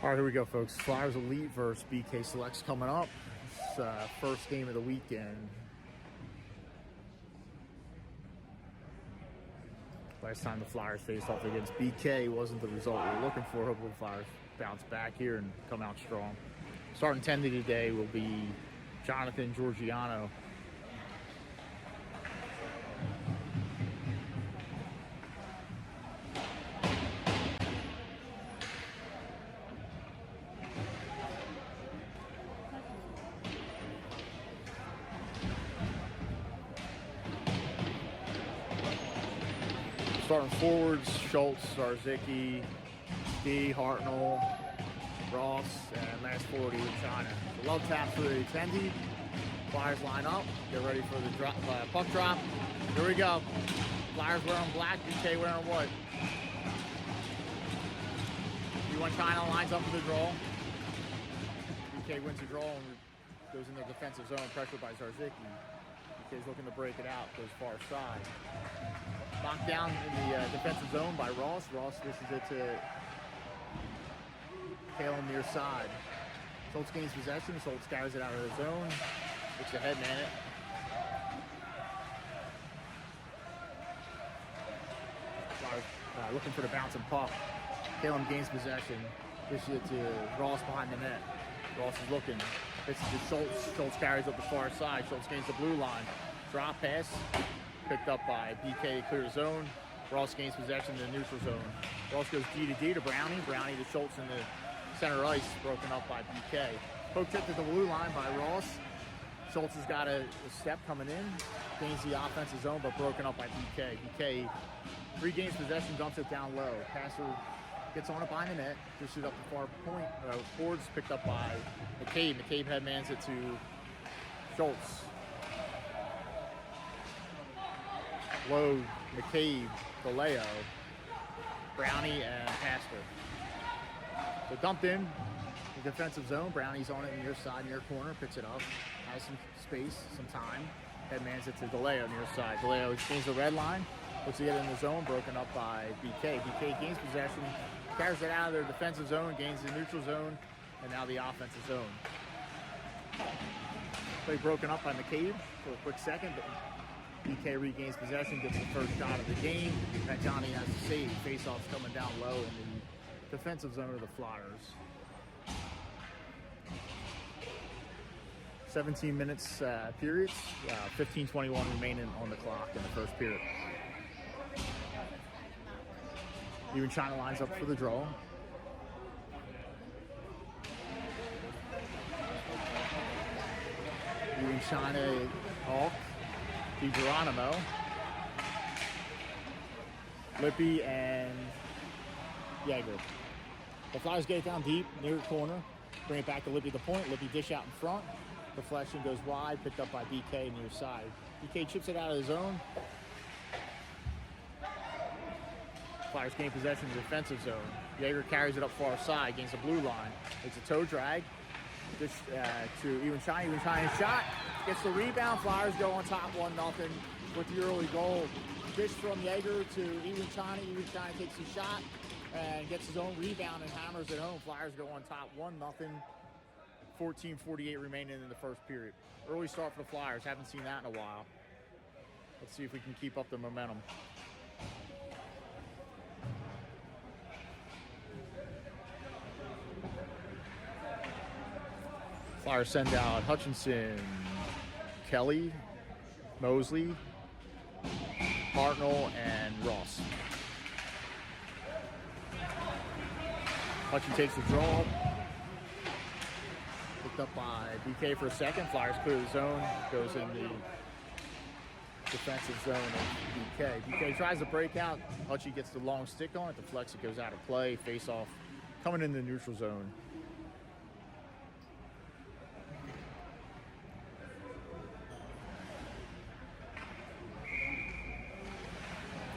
All right, here we go, folks. Flyers Elite versus BK Selects coming up. It's first game of the weekend. Last time the Flyers faced off against BK wasn't the result we were looking for. Hopefully the Flyers bounce back here and come out strong. Starting 10 today will be Jonathan Georgiano. Starting forwards, Schultz, Zarzicki, D, Hartnell, Ross, and last forward, China. So love tap for the attendee. Flyers line up. Get ready for the puck drop. Here we go. Flyers wearing black, BK wearing what? U1 China lines up for the draw. BK wins the draw and goes in the defensive zone, pressured by Zarzicki. BK's looking to break it out, goes far side. Knocked down in the defensive zone by Ross. Ross dishes it to Kalen near side. Schultz gains possession. Schultz carries it out of the zone. Looks ahead man it. Looking for the bouncing puck. Kalen gains possession. Dishes it to Ross behind the net. Ross is looking. It's to Schultz. Schultz carries up the far side. Schultz gains the blue line. Drop pass. Picked up by BK to clear the zone. Ross gains possession in the neutral zone. Ross goes D to D to Brownie. Brownie to Schultz in the center ice, broken up by BK. Poke check to the blue line by Ross. Schultz has got a step coming in. Gains the offensive zone, but broken up by BK. BK regains possession, dumps it down low. Passer gets on it behind the net. Dishes it up the far point. Boards picked up by McCabe. McCabe headmans it to Schultz. Low, McCabe, DeLeo, Brownie, and Pastor. So dumped in the defensive zone. Brownie's on it near side, near corner, picks it up. Has some space, some time. Headmans it to DeLeo near side. DeLeo gains the red line. Looks to get in the zone, broken up by BK. BK gains possession, carries it out of their defensive zone, gains the neutral zone, and now the offensive zone. Play broken up by McCabe for a quick second, but BK regains possession, gets the first shot of the game. That Johnny has to save. Faceoff's coming down low in the defensive zone of the Flyers. 17 minutes periods, 15:21 remaining on the clock in the first period. Even China lines up for the draw. Even China, Hawk, DiGeronimo, Lippy, and Yeager. The Flyers get it down deep, near the corner. Bring it back to Lippy at the point. Lippy dish out in front. Deflection goes wide, picked up by BK near side. BK chips it out of the zone. Flyers gain possession in the defensive zone. Yeager carries it up far side, gains the blue line. It's a toe drag. Dish to Even China. Even China shot. Gets the rebound. Flyers go on top 1-0 with the early goal. Dish from Yeager to Even China. Even China takes the shot and gets his own rebound and hammers it home. Flyers go on top 1-0. 14:48 remaining in the first period. Early start for the Flyers. Haven't seen that in a while. Let's see if we can keep up the momentum. Flyers send out Hutchinson, Kelly, Mosley, Hartnell, and Ross. Hutchinson takes the draw. Picked up by BK for a second. Flyers clear the zone. Goes in the defensive zone of BK. BK tries to break out. Hutchie gets the long stick on it. Deflects it, goes out of play. Face off coming in the neutral zone.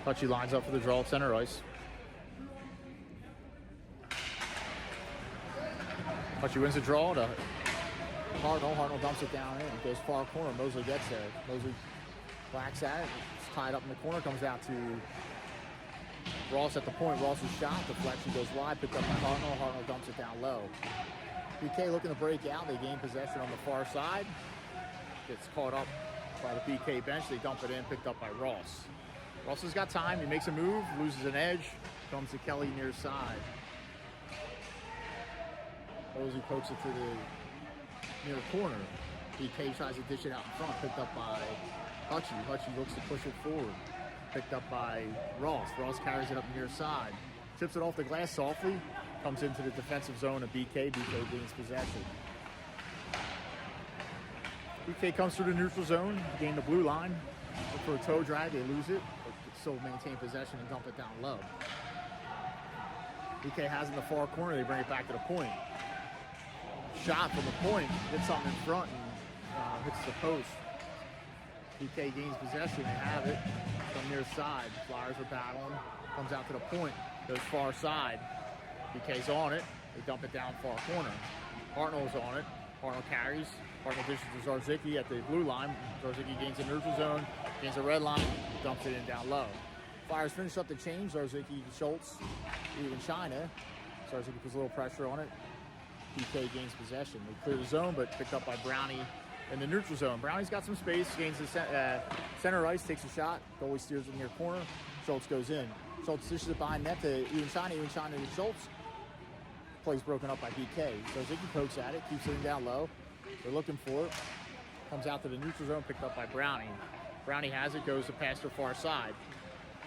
Hutchie lines up for the draw at center ice. Hutchie wins the draw to Hartnell. Hartnell dumps it down in. It goes far corner. Mosley gets there. Mosley whacks at it. It's tied up in the corner. Comes out to Ross at the point. Ross's shot. Deflection goes wide. Picked up by Hartnell. Hartnell dumps it down low. BK looking to break out. They gain possession on the far side. Gets caught up by the BK bench. They dump it in. Picked up by Ross. Ross has got time. He makes a move. Loses an edge. Comes to Kelly near side. Posey pokes it to the near corner. BK tries to dish it out in front. Picked up by Hutchie. Hutchie looks to push it forward. Picked up by Ross. Ross carries it up near side. Tips it off the glass softly. Comes into the defensive zone of BK. BK gains possession. BK comes through the neutral zone. Gain the blue line. Look for a toe drag. They lose it. But still maintain possession and dump it down low. BK has in the far corner. They bring it back to the point. Shot from the point. Hits something in front and hits the post. BK gains possession. They have it from near side. Flyers are battling. Comes out to the point. Goes far side. BK's on it. They dump it down far corner. Hartnell's on it. Hartnell carries. Hartnell dishes to Zarzicki at the blue line. Zarzicki gains the neutral zone. Gains the red line. Dumps it in down low. Flyers finish up the change. Zarzicki, Schultz, even China. Zarzicki puts a little pressure on it. BK gains possession. They clear the zone, but picked up by Brownie in the neutral zone. Brownie's got some space. Gains the center ice. Takes a shot. Goalie steers in near corner. Schultz goes in. Schultz dishes it behind net to even China to Schultz. Play's broken up by BK. Zarzicki pokes at it. Keeps it down low. They're looking for it. Comes out to the neutral zone. Picked up by Brownie. Brownie has it. Goes to pass to far side.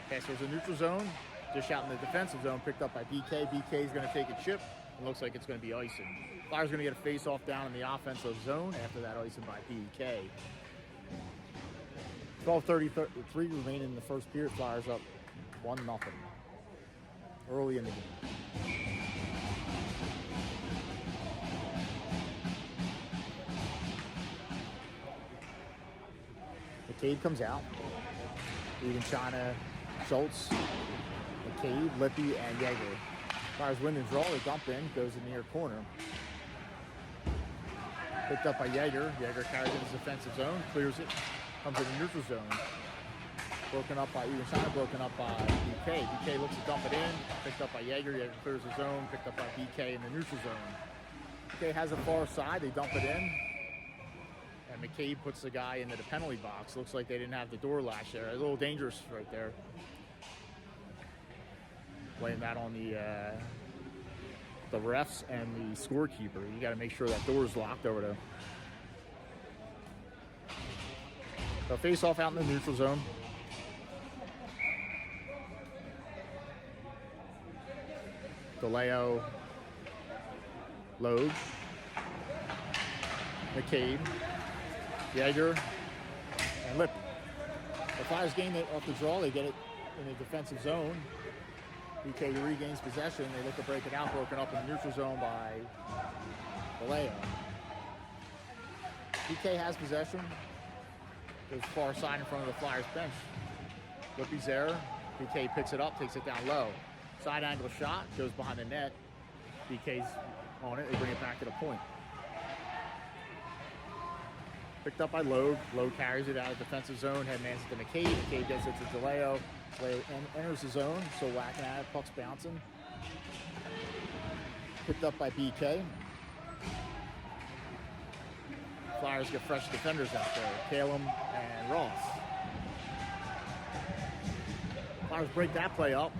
Pass goes to neutral zone. Dish out in the defensive zone. Picked up by BK. BK is going to take a chip. It looks like it's going to be icing. Flyers going to get a face-off down in the offensive zone after that icing by BK. 12:33 remaining in the first period. Flyers up 1-0 early in the game. McCabe comes out. Even China, Schultz, McCabe, Lippy, and Yeager. Flyers win and draw. They dump in. Goes in the near corner. Picked up by Yeager. Yeager carries in his defensive zone. Clears it. Comes in the neutral zone. Broken up by even China. Broken up by BK. BK looks to dump it in. Picked up by Yeager. Yeager clears the zone. Picked up by BK in the neutral zone. BK has a far side. They dump it in. And McCabe puts the guy into the penalty box. Looks like they didn't have the door latch there. A little dangerous right there. Blame that on the refs and the scorekeeper. You got to make sure that door's locked over there. So face off out in the neutral zone. DeLeo, Logue, McCabe, Yeager, and Lip. The Flyers gain it off the draw. They get it in the defensive zone. BK regains possession. They look to break it out. Broken up in the neutral zone by DeLeo. BK has possession. Goes far side in front of the Flyers bench. Lippy's there. BK picks it up, takes it down low. Side angle shot, goes behind the net. BK's on it. They bring it back to the point. Picked up by Logue. Logue carries it out of defensive zone. Headmans it to McCabe. McCabe gets it to DeLeo. DeLeo enters the zone. Still whacking at it. Puck's bouncing. Picked up by BK. Flyers get fresh defenders out there. Calum and Ross. Flyers break that play up.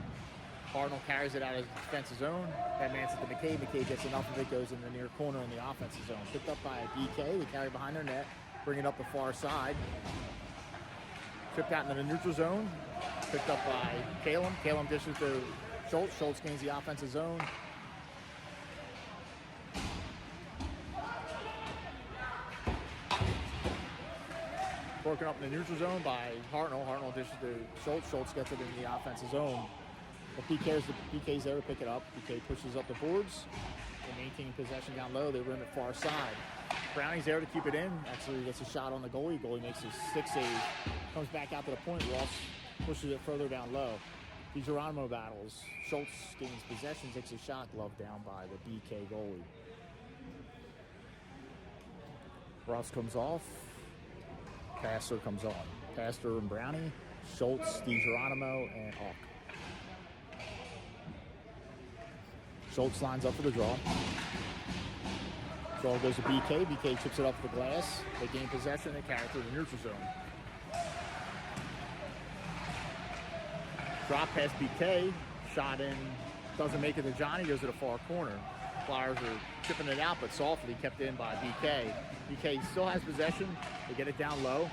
Hartnell carries it out of the defensive zone. Headmans it to McCabe. McCabe gets enough of it. Goes in the near corner in the offensive zone. Picked up by BK. They carry behind their net. Bring it up the far side. Tripped out into the neutral zone. Picked up by Calum. Calum dishes to Schultz. Schultz gains the offensive zone. Broken up in the neutral zone by Hartnell. Hartnell dishes to Schultz. Schultz gets it in the offensive zone. But BK's there to pick it up. BK pushes up the boards. They maintain possession down low. They run it far side. Brownie's there to keep it in. Actually gets a shot on the goalie. Goalie makes his stick save. Comes back out to the point. Ross pushes it further down low. DiGeronimo battles. Schultz gains possession. Takes a shot. Glove down by the BK goalie. Ross comes off. Pastor comes on. Pastor and Brownie. Schultz, DiGeronimo, and Hawk. Schultz lines up for the draw. Draw goes to BK. BK chips it up to the glass. They gain possession. They carry through the neutral zone. Drop past BK. Shot in. Doesn't make it to Johnny. Goes to the far corner. Flyers are chipping it out, but softly kept in by BK. BK still has possession. They get it down low.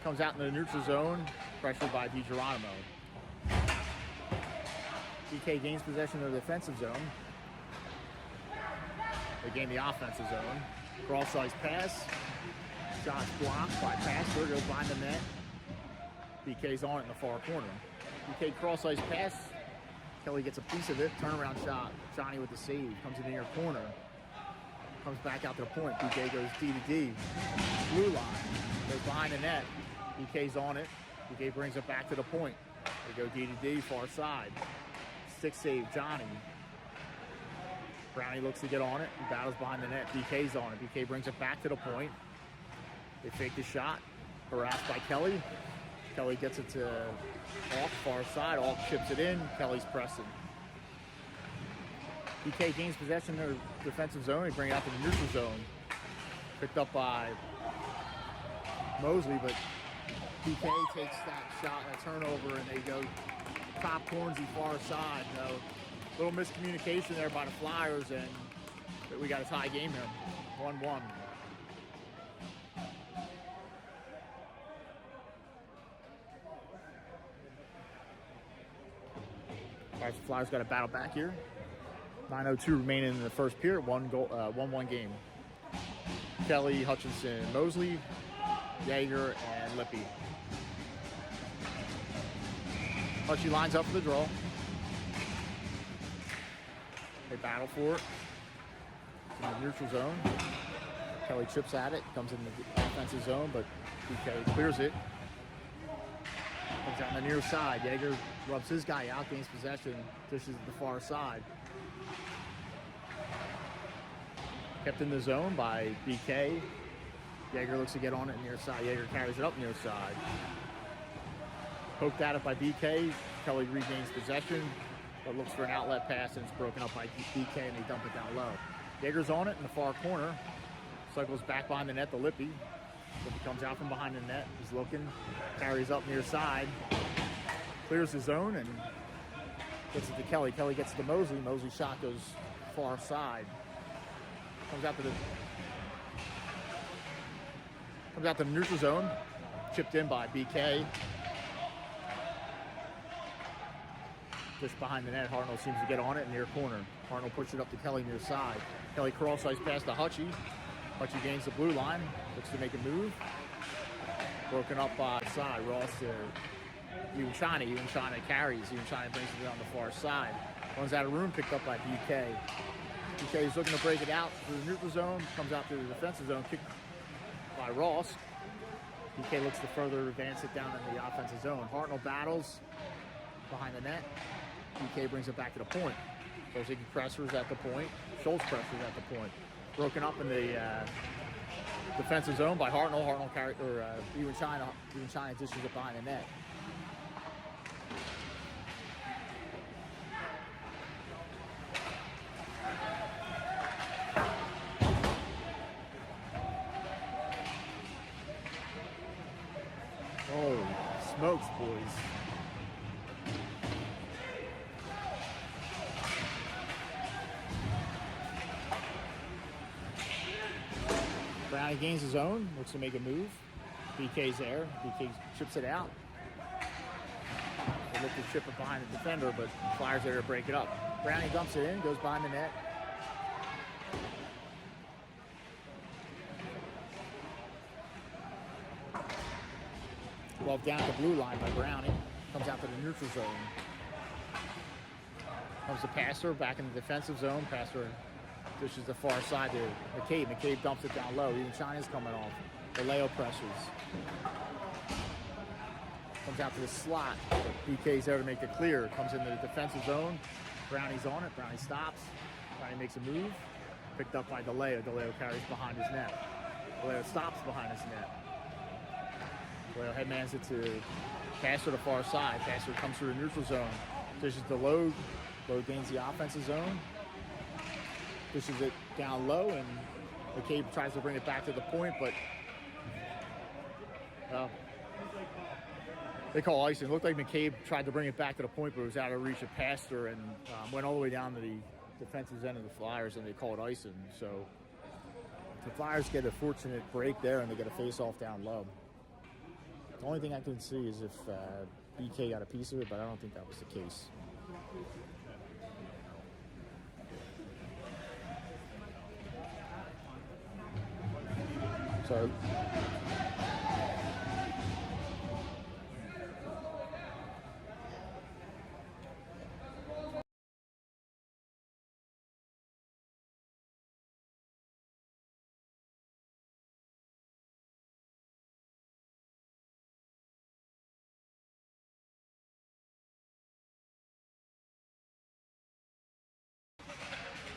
Comes out in the neutral zone. Pressured by DiGeronimo. BK gains possession of the defensive zone. They gain the offensive zone. Cross-size pass. Shots blocked by Pastor. Goes behind the net. BK's on it in the far corner. BK cross-size pass. Kelly gets a piece of it. Turnaround shot. Johnny with the save. Comes in the near corner. Comes back out to the point. BK goes D to D. Blue line. Goes behind the net. BK's on it. BK brings it back to the point. They go D to D, far side. Stick save, Johnny. Brownie looks to get on it. He battles behind the net. BK's on it. BK brings it back to the point. They fake the shot. Harassed by Kelly. Kelly gets it to Hawk, far side. Hawk chips it in. Kelly's pressing. BK gains possession of the defensive zone. They bring it out to the neutral zone. Picked up by Mosley, but BK takes that shot and a turnover, and they go top Hornsey far side. You know, little miscommunication there by the Flyers, and we got a tie game here, 1-1. Flyers got to battle back here. 9:02 remaining in the first period. 1-1 game. Kelly, Hutchinson, Mosley, Yeager, and Lippy. Hutchie lines up for the draw. They battle for it. It's in the neutral zone. Kelly chips at it. Comes in the offensive zone, but BK clears it. Comes out on the near side. Yeager rubs his guy out, gains possession, dishes the far side. Kept in the zone by BK. Yeager looks to get on it near side. Yeager carries it up near side. Poked at it by BK. Kelly regains possession, but looks for an outlet pass, and it's broken up by BK, and they dump it down low. Yeager's on it in the far corner. Cycles back behind the net to Lippy. Lippy comes out from behind the net. He's looking. Carries up near side. Clears the zone and gets it to Kelly. Kelly gets it to Mosley. Mosley's shot goes far side. Comes out to the neutral zone. Chipped in by BK. Just behind the net. Hartnell seems to get on it in near corner. Hartnell pushes it up to Kelly near side. Kelly cross-ice pass to Hutchie. Hutchie gains the blue line. Looks to make a move. Broken up by side. Ross to China. China carries. China brings it down the far side. Runs out of room. Picked up by BK. BK is looking to break it out through the neutral zone. Comes out to the defensive zone. Kicked by Ross. BK looks to further advance it down in the offensive zone. Hartnell battles behind the net. BK brings it back to the point. Bozicki pressures at the point. Schultz pressures at the point. Broken up in the defensive zone by Hartnell. Hartnell carries, even China dishes it behind the net. Oh, smokes, boys. Brownie gains his own, looks to make a move. BK's there. BK chips it out. They look to chip it behind the defender, but Flyers there to break it up. Brownie dumps it in, goes behind the net. Ball down at the blue line by Brownie. Comes out to the neutral zone. Comes to Passer, back in the defensive zone. Passer dishes the far side to McCabe. McCabe dumps it down low. Even China's coming off. Vallejo pressures. Comes out to the slot. BK's there to make it clear. Comes into the defensive zone. Brownie's on it. Brownie stops. Brownie makes a move. Picked up by DeLeo. DeLeo carries behind his net. DeLeo stops behind his net. Well, headmans it to Passer to the far side. Passer comes through the neutral zone. Dishes to Logue. Logue gains the offensive zone. Dishes it down low, and McCabe tries to bring it back to the point, but they call icing. It looked like McCabe tried to bring it back to the point, but it was out of reach of Passer and went all the way down to the defensive end of the Flyers, and they called icing. So the Flyers get a fortunate break there, and they get a face-off down low. The only thing I can see is if BK got a piece of it, but I don't think that was the case.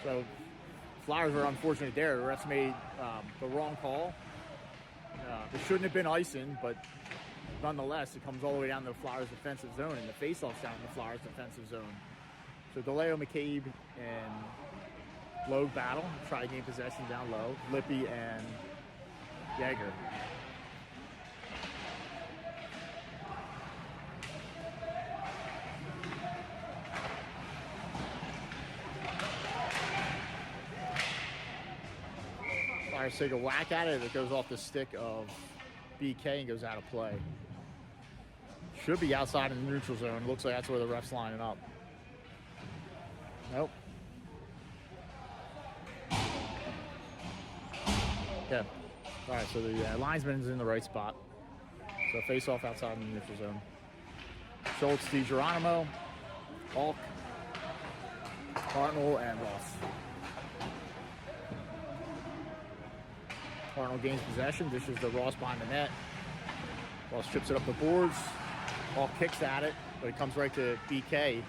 So Flyers are unfortunate there. The refs made the wrong call. It shouldn't have been icing, but nonetheless, it comes all the way down to the Flyers' defensive zone, and the face-off's down in the Flyers' defensive zone. So DeLeo, McCabe, and Logue battle, try to gain possession down low. Lippy and Yeager. Flyers take a whack at it. It goes off the stick of BK and goes out of play. Should be outside in the neutral zone. Looks like that's where the ref's lining up. Nope. Yeah. All right, so the linesman's in the right spot. So face off outside in the neutral zone. Schultz, DiGeronimo, Hulk, Hartnell, and Ross. Hartnell gains possession, dishes to Ross behind the net. Ross strips it up the boards. Hulk kicks at it, but it comes right to BK.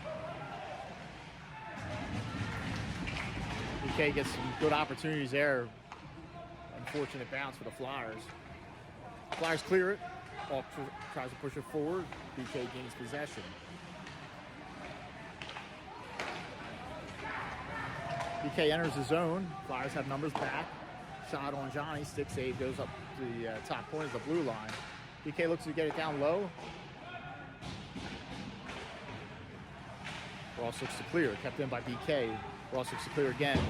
BK gets some good opportunities there. Unfortunate bounce for the Flyers. Flyers clear it. Hulk tries to push it forward. BK gains possession. BK enters the zone. Flyers have numbers back. Shot on Johnny. Stick save goes up to the top corner of the blue line. BK looks to get it down low. Ross looks to clear. Kept in by BK. Ross looks to clear again.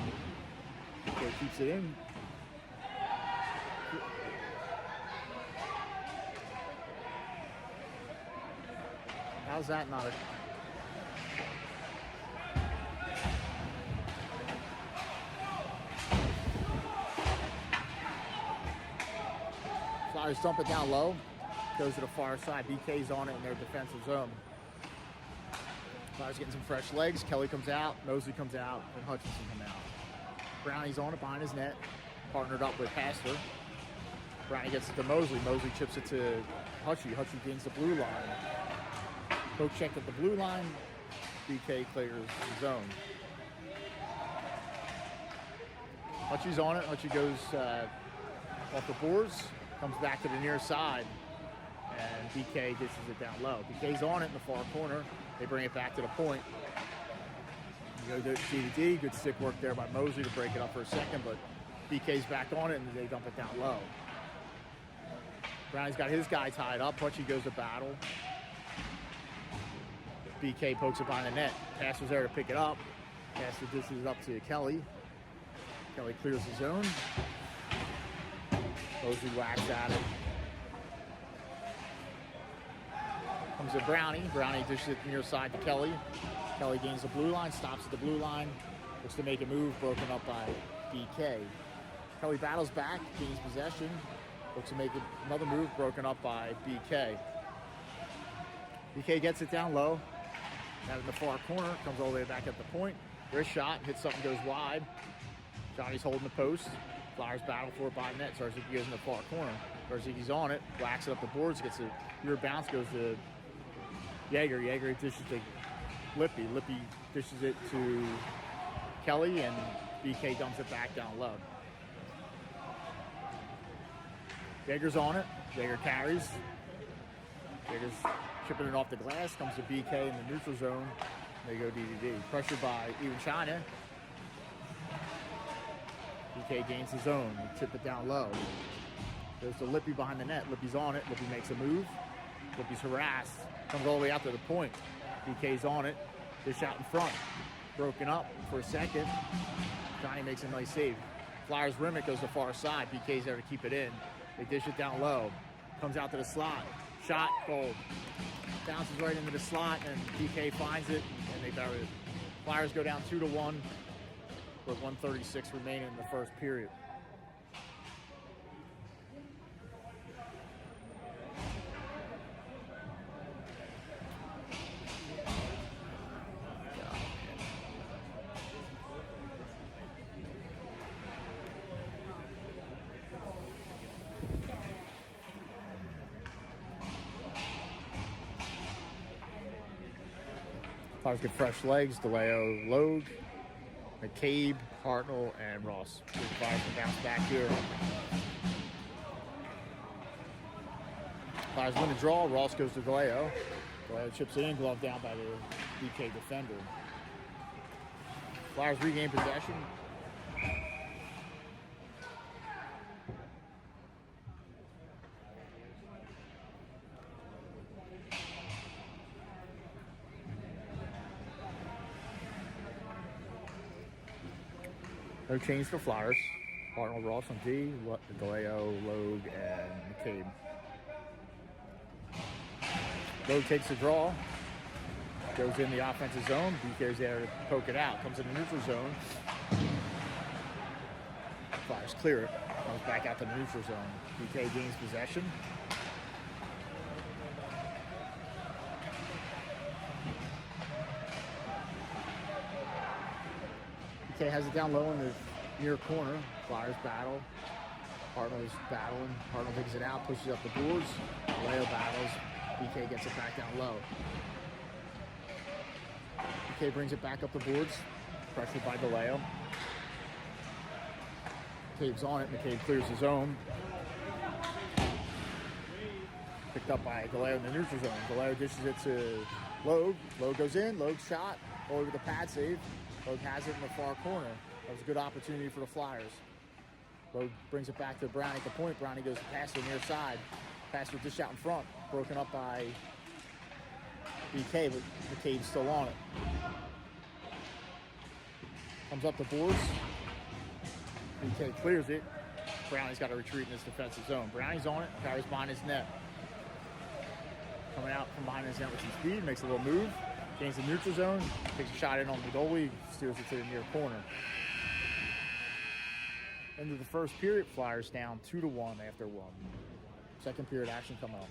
BK keeps it in. How's that not a... Flyers dump it down low. Goes to the far side. BK's on it in their defensive zone. Flyers getting some fresh legs. Kelly comes out. Mosley comes out. And Hutchinson comes out. Brownie's on it behind his net. Partnered up with Hassler. Brownie gets it to Mosley. Mosley chips it to Hutchie. Hutchie gains the blue line. Poke check at the blue line. BK clears the zone. Hutchie's on it. Hutchie goes off the boards. Comes back to the near side. And BK dishes it down low. BK's on it in the far corner. They bring it back to the point. You go to D to D. Good stick work there by Mosley to break it up for a second, but BK's back on it and they dump it down low. Brownie's got his guy tied up. Hutchie goes to battle. BK pokes it behind the net. Pass was there to pick it up. Pass dishes it up to Kelly. Kelly clears the zone. Mosley whacks at it. Comes to Brownie. Brownie dishes it near side to Kelly. Kelly gains the blue line, stops at the blue line. Looks to make a move, broken up by BK. Kelly battles back, gains possession. Looks to make another move, broken up by BK. BK gets it down low. Out in the far corner, comes all the way back at the point. Wrist shot, hits something, goes wide. Johnny's holding the post. Flyers battle for it by net. Zarzicki goes in the far corner. Zarzicki's on it, whacks it up the boards, gets a rear bounce, goes to Yeager. Yeager dishes to Lippy. Lippy dishes it to Kelly, and BK dumps it back down low. Yeager's on it. Yeager carries. They're just chipping it off the glass. Comes to BK in the neutral zone. They go DDD. Pressured by even China. BK gains the zone. You tip it down low. Goes to Lippy behind the net. Lippy's on it. Lippy makes a move. Lippy's harassed. Comes all the way out to the point. BK's on it. Dish out in front. Broken up for a second. Johnny makes a nice save. Flyers rim it, goes to far side. BK's there to keep it in. They dish it down low. Comes out to the slot. Shot, goal. Bounces right into the slot, and BK finds it, and they bury it. Flyers go down 2-1 with 1:36 remaining in the first period. Flyers get fresh legs. DeLeo, Logue, McCabe, Hartnell, and Ross. Flyers can bounce back here. Flyers win the draw. Ross goes to DeLeo. DeLeo chips it in, glove down by the BK defender. Flyers regain possession. No change for Flyers. Arnold, Ross on D, DeLeo, Logue, and McCabe. Logue takes the draw. Goes in the offensive zone. BK's there to poke it out. Comes in the neutral zone. Flyers clear it. Comes back out to the neutral zone. BK gains possession. BK has it down low in the near corner. Flyers battle. Hartnell's battling. Hartnell takes it out, pushes up the boards. Leo battles. BK gets it back down low. BK brings it back up the boards. Pressured by DeLeo. McCabe's on it. McCabe clears his zone. Picked up by DeLeo in the neutral zone. DeLeo dishes it to Logue. Logue goes in. Logue's shot. Over the pad save. Logue has it in the far corner. That was a good opportunity for the Flyers. Logue brings it back to Brownie at the point. Brownie goes to pass to the near side. Pass with dish out in front. Broken up by BK, but McCabe's still on it. Comes up the boards. BK clears it. Brownie's got to retreat in this defensive zone. Brownie's on it. Carries behind his net. Coming out from behind his net with some speed. Makes a little move. Gains the neutral zone. Takes a shot in on the goalie. Steers it to the near corner. Into the first period, Flyers down 2-1 after one. Second period action coming up.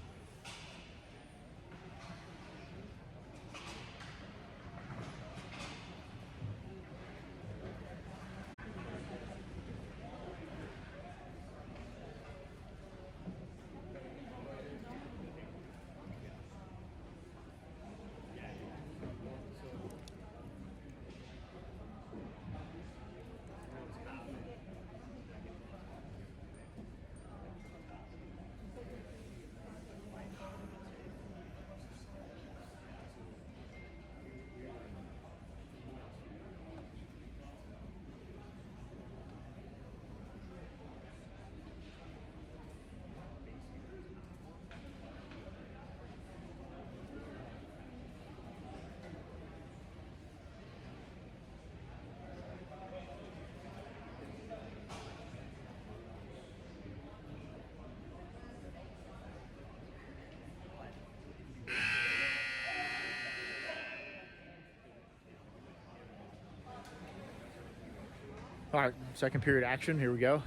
All right, second period action. Here we go.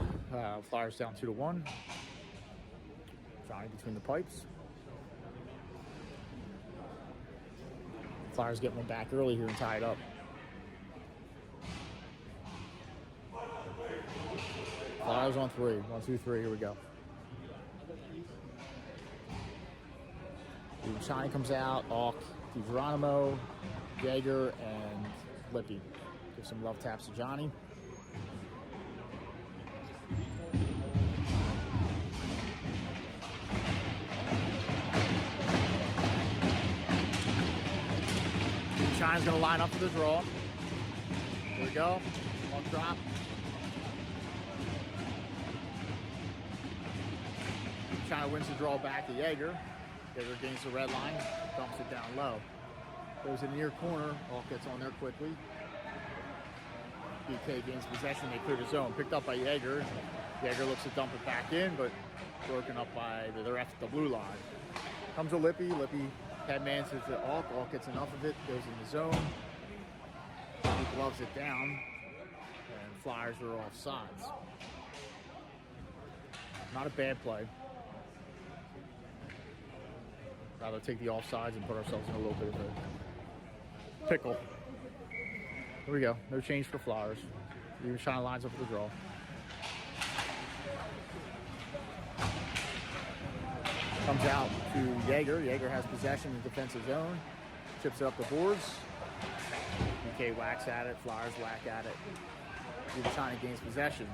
Flyers down 2-1. Johnny between the pipes. Flyers get one back early here and tie it up. Flyers on 3. 1, 2, 3. Here we go. Johnny comes out. Auk, DiGeronimo, Jaeger, and Lippy. Give some love taps to Johnny. China's going to line up for the draw. Here we go. Long drop. China wins the draw back to Jaeger. Jaeger gains the red line, dumps it down low. Goes in the near corner. All gets on there quickly. BK gains possession. They clear the zone. Picked up by Jaeger. Jaeger looks to dump it back in, but broken up by the ref at the blue line. Comes to Lippy. Lippy headmans it to Alk. Alk gets enough of it. Goes in the zone. He gloves it down. And Flyers are off sides. Not a bad play. Rather take the offsides and put ourselves in a little bit of a pickle. Here we go. No change for Flyers. Even China lines up for the draw. Comes out to Jaeger. Jaeger has possession in the defensive zone. Chips it up the boards. BK whacks at it. Flyers whack at it. Even China gains possession.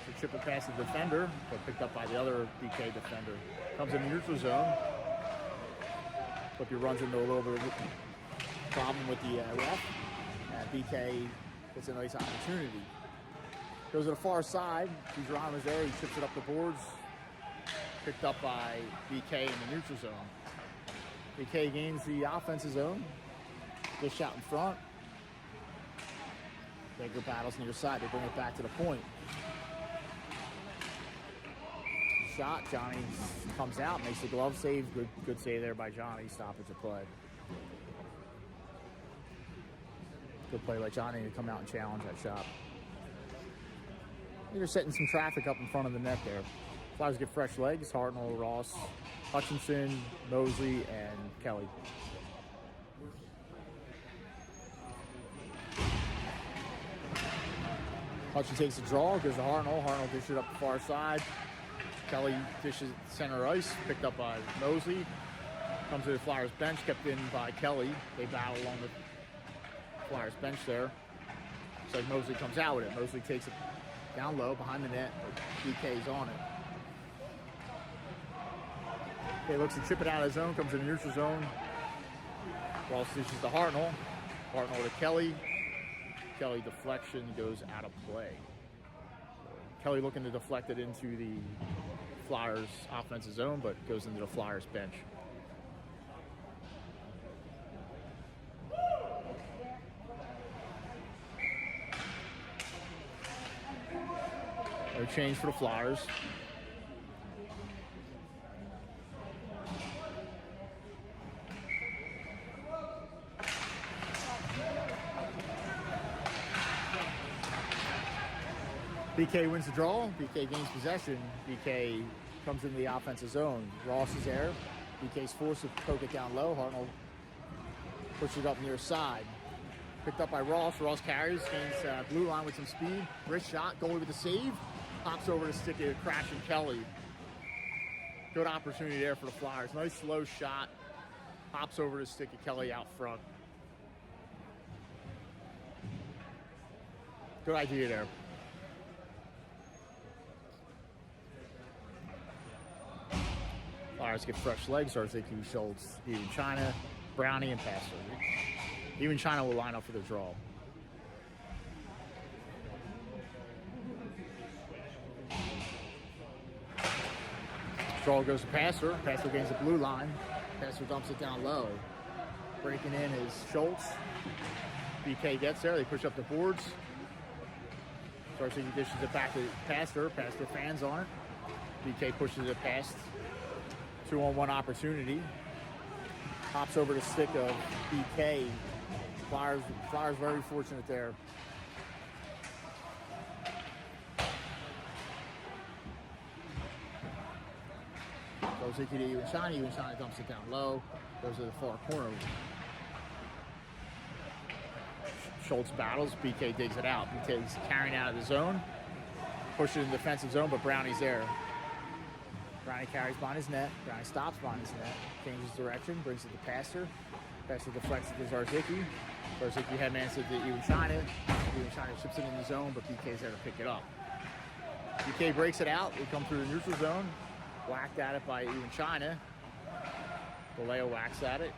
So chip it past the defender, but picked up by the other BK defender. Comes in the neutral zone. Flippy runs into a little bit of a problem with the ref. BK gets a nice opportunity. Goes to the far side. Geronimo's there. He chips it up the boards. Picked up by BK in the neutral zone. BK gains the offensive zone. Dish out in front. Jaeger battles near side. They bring it back to the point. Shot. Johnny comes out, makes the glove save. Good save there by Johnny. Stoppage of play. Good play by Johnny to come out and challenge that shot. They're setting some traffic up in front of the net there. Flyers get fresh legs. Hartnell, Ross, Hutchinson, Mosley, and Kelly. Hutchinson takes the draw, goes to Hartnell. Hartnell dishes it up the far side. Kelly dishes it center ice, picked up by Mosley. Comes to the Flyers bench, kept in by Kelly. They battle along the Flyers bench there. So Mosley comes out with it. Mosley takes it down low behind the net. BK's on it. Okay, looks to chip it out of the zone, comes in the neutral zone. Ross dishes to Hartnell. Hartnell to Kelly. Kelly deflection goes out of play. Kelly looking to deflect it into the Flyers offensive zone, but goes into the Flyers bench. No change for the Flyers. BK wins the draw. BK gains possession. BK comes into the offensive zone. Ross is there. BK's forced to poke it down low. Hartnell pushes it up near side. Picked up by Ross. Ross carries, gains blue line with some speed. Wrist shot, goalie with the save. Pops over to stick it, crashing Kelly. Good opportunity there for the Flyers. Nice slow shot. Pops over to stick it, Kelly out front. Good idea there. Flyers get fresh legs. Zarzicki, Schultz, even China, Brownie, and Pastor. Even China will line up for the draw. Draw goes to Pastor. Pastor gains the blue line. Pastor dumps it down low. Breaking in is Schultz. BK gets there. They push up the boards. Zarzicki dishes it back to Pastor. Pastor fans on it. BK pushes it past. 2-on-1 opportunity. Hops over the stick of BK. Flyers very fortunate there. Zarzicki to even China dumps it down low. Goes to the far corner. Schultz battles. BK digs it out. BK's carrying out of the zone. Pushes in the defensive zone, but Brownie's there. Brownie carries behind his net. Brownie stops behind his net. Changes direction. Brings it to Pastor. Pastor deflects it to Zarzicki. Zarzicki headmans it to even China. Even China chips it in the zone, but BK's there to pick it up. BK breaks it out. We come through the neutral zone. Whacked at it by even China. Vallejo whacks at it.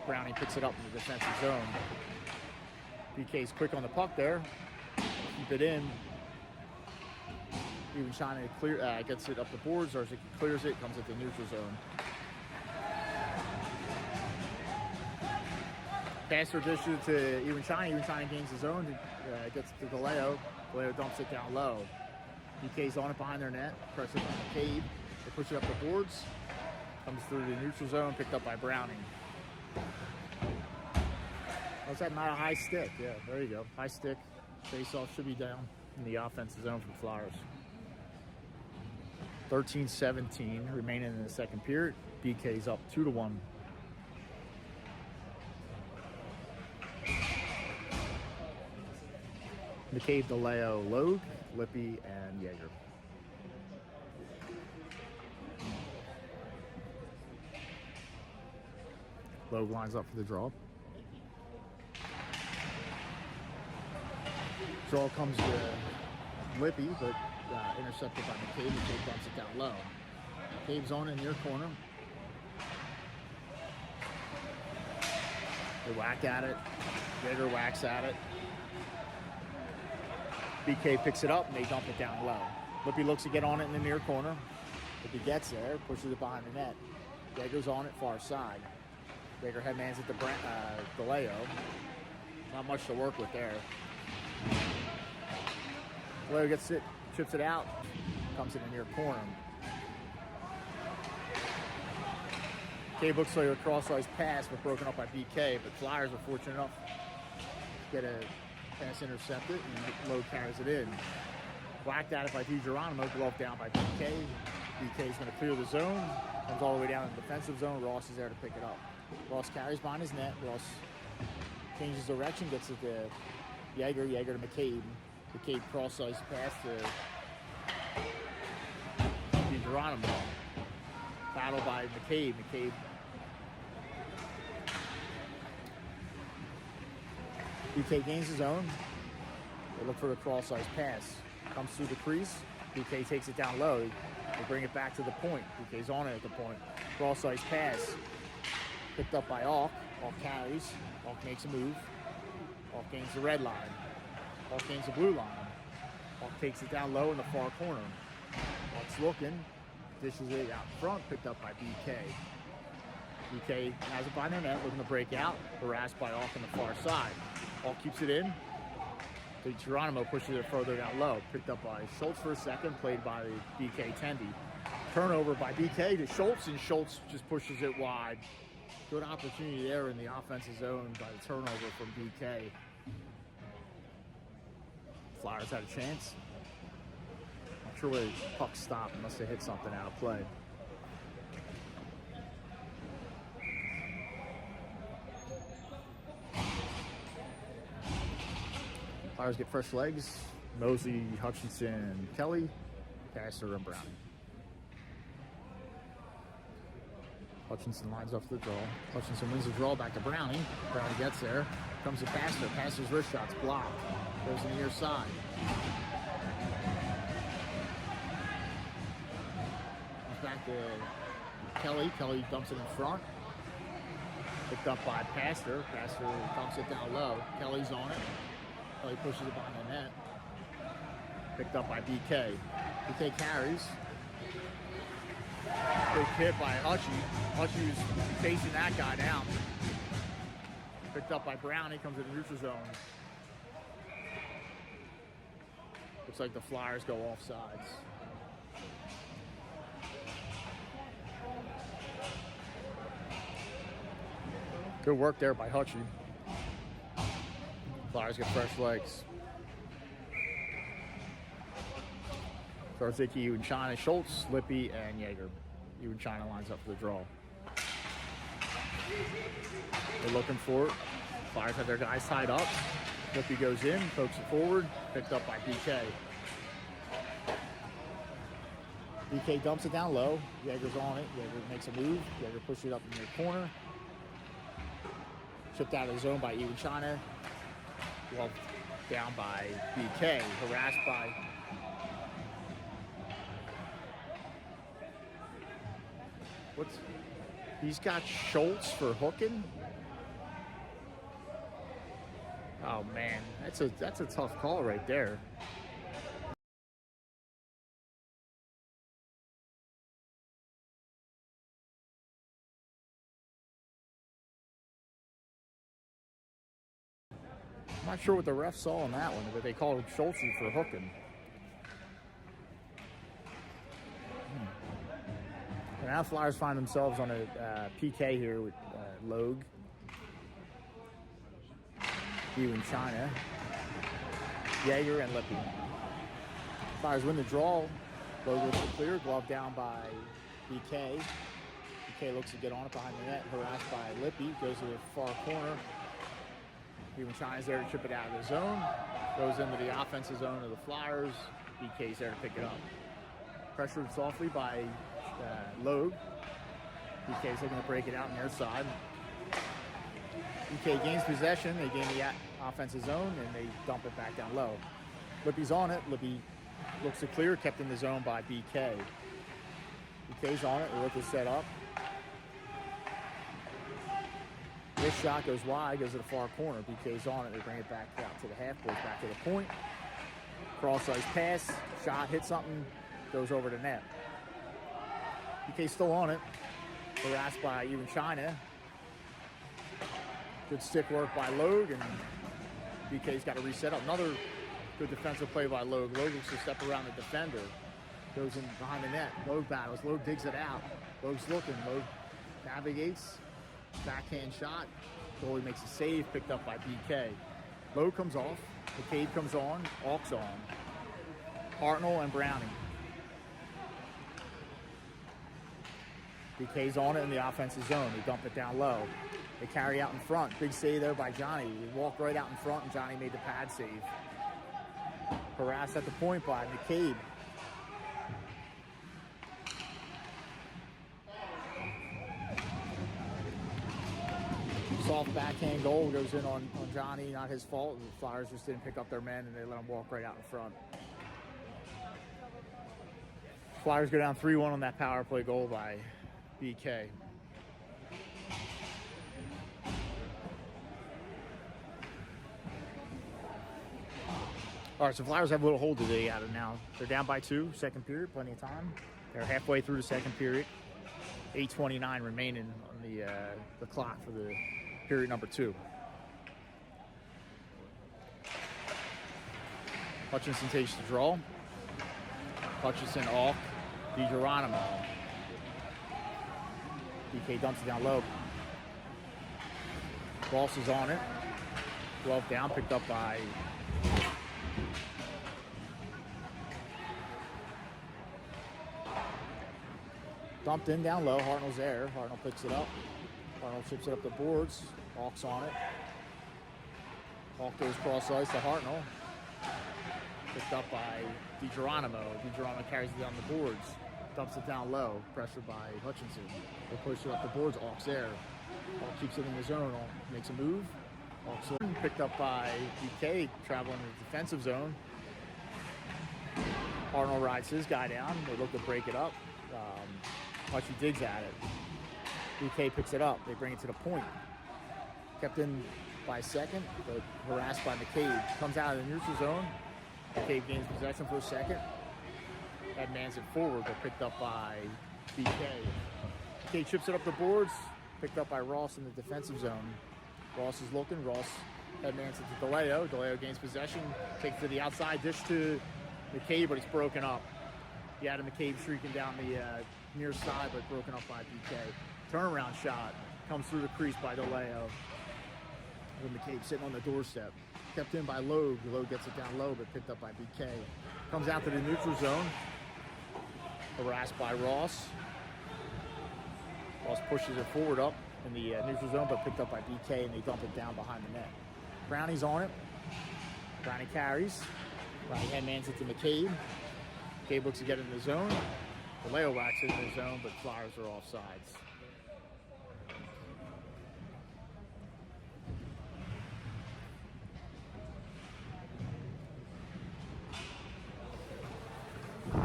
Browning picks it up in the defensive zone. BK's quick on the puck there. Keep it in. Even China gets it up the boards. Zarzicki clears it, comes at the neutral zone. Passer dishes it to Even China. Even China gains his own. Gets it to DeLeo. DeLeo dumps it down low. BK's on it behind their net. Press it on McCabe. They push it up the boards. Comes through the neutral zone, picked up by Browning. What's that? Not a high stick. Yeah, there you go. High stick. Face-off should be down in the offensive zone for the Flyers. 13-17 remaining in the second period. BK's up 2-1. McCabe, DeLeo, Logue, Lippy, and Yeager. Logue lines up for the draw. Draw comes to Lippy, but intercepted by McCabe. McCabe dumps it down low. McCabe's on in near corner. They whack at it. Yeager whacks at it. BK picks it up and they dump it down low. Lippy looks to get on it in the near corner. Lippy gets there, pushes it behind the net. Yeager's on it far side. Yeager headmans at the DeLeo. Not much to work with there. DeLeo gets it, chips it out, comes in the near corner. Cave looks like a cross-ice pass, but broken up by BK. But Flyers are fortunate enough to get a pass intercepted, and Lowe carries it in. Whacked at it by DiGeronimo, glove down by BK. BK's going to clear the zone, comes all the way down in the defensive zone. Ross is there to pick it up. Ross carries behind his net. Ross changes direction, gets it to Yeager. Yeager to McCabe. McCabe cross-ice pass to DiGeronimo. Battle by McCabe. McCabe BK gains his own. They look for the cross-ice pass. Comes through the crease. BK takes it down low. They bring it back to the point. BK's on it at the point. Cross-ice pass. Picked up by Alk. Alk carries. Alk makes a move. Alk gains the red line. Alk gains the blue line. Alk takes it down low in the far corner. Alk's looking. Dishes it out front. Picked up by BK. BK has it by their net. Looking to break out. Harassed by Alk on the far side. Alk keeps it in. Geronimo pushes it further down low. Picked up by Schultz for a second. Played by BK Tendy. Turnover by BK to Schultz, and Schultz just pushes it wide. Good opportunity there in the offensive zone by the turnover from BK. Flyers had a chance. Not sure where the puck stopped. Must have hit something out of play. Flyers get fresh legs. Mosey, Hutchinson, Kelly, Passer, and Browning. Hutchinson lines up for the draw. Hutchinson wins the draw back to Browning. Browning gets there. Comes to Passer. Passer's wrist shot's blocked. Goes to the near side. Comes back to Kelly. Kelly dumps it in front. Picked up by Passer. Passer dumps it down low. Kelly's on it. Kelly pushes it behind the net. Picked up by BK. BK carries. Big hit by Hutchie. Hutchie was chasing that guy down. Picked up by Brown. He comes in the neutral zone. Looks like the Flyers go off sides. Good work there by Hutchie. Flyers get fresh legs. Zarzicki, Ewan China, Schultz, Lippy, and Yeager. Ewan China lines up for the draw. They're looking for it. Flyers have their guys tied up. Lippy goes in, pokes it forward, picked up by BK. BK dumps it down low. Yeager's on it. Yeager makes a move. Yeager pushes it up in the corner. Chipped out of the zone by Ewan China. Well, down by BK. Harassed by he's got Schultz for hooking. Oh man, that's a tough call right there. I'm not sure what the ref saw on that one, but they called Schultz for hooking. And now Flyers find themselves on a PK here with Logue, in China, Jaeger, and Lippy. Flyers win the draw. Logue looks clear, glove down by BK. BK looks to get on it behind the net, harassed by Lippy, goes to the far corner. China's there to chip it out of the zone, goes into the offensive zone of the Flyers. BK's there to pick it up. Pressured softly by Logue. BK's looking to break it out on their side. BK gains possession, they gain the offensive zone, and they dump it back down low. Lippy's on it. Lippy looks to clear, kept in the zone by BK. BK's on it, they look to set up. This shot goes wide, goes to the far corner. BK's on it. They bring it back out to the half court, back to the point. Cross-ice pass, shot, hit something, goes over the net. BK's still on it. Harassed by China. Good stick work by Logue, and BK's got to reset up. Another good defensive play by Logue. Logue looks to step around the defender. Goes in behind the net. Logue battles. Logue digs it out. Logue's looking. Logue navigates. Backhand shot. Goalie makes a save, picked up by BK. Logue comes off. McCabe comes on. Hawks on. Hartnell and Browning. BK's on it in the offensive zone. They dump it down low. They carry out in front. Big save there by Johnny. He walked right out in front, and Johnny made the pad save. Harassed at the point by McCabe. Soft backhand goal goes in on Johnny, not his fault. The Flyers just didn't pick up their men, and they let him walk right out in front. Flyers go down 3-1 on that power play goal by BK. All right, so Flyers have a little hold today out of now. They're down by 2, second period, plenty of time. They're halfway through the second period. 8:29 remaining on the clock for the period number 2. Hutchinson takes the draw. Hutchinson off. DiGeronimo. BK dumps it down low. Boss is on it. Glove down, picked up by dumped in down low. Hartnell's there. Hartnell picks it up. Hartnell chips it up the boards. Hawk's on it. Hawk goes cross ice to Hartnell. Picked up by DiGeronimo. DiGeronimo carries it down the boards. Dumps it down low. Pressured by Hutchinson. They push it up the boards. Hawk's there. Hawk keeps it in the zone. Hawk makes a move. Hawk's picked up by BK, traveling in the defensive zone. Hartnell rides his guy down. They look to break it up. Hutchy digs at it. BK picks it up. They bring it to the point. Kept in by second, but harassed by McCabe. Comes out of the neutral zone. McCabe gains possession for a second. Headmans it forward, but picked up by BK. BK chips it up the boards. Picked up by Ross in the defensive zone. Ross is looking. Ross headmans it to DeLeo. DeLeo gains possession. Takes it to the outside. Dish to McCabe, but it's broken up. You had McCabe shrieking down the near side, but broken up by BK. Turnaround shot comes through the crease by DeLeo. With McCabe sitting on the doorstep. Kept in by Logue. Logue gets it down low, but picked up by BK. Comes out to the neutral zone. Harassed by Ross. Ross pushes it forward up in the neutral zone, but picked up by BK, and they dump it down behind the net. Brownie's on it. Brownie carries. Brownie headmans it to McCabe. McCabe looks to get in the zone. DeLeo whacks it in the zone, but Flyers are offsides.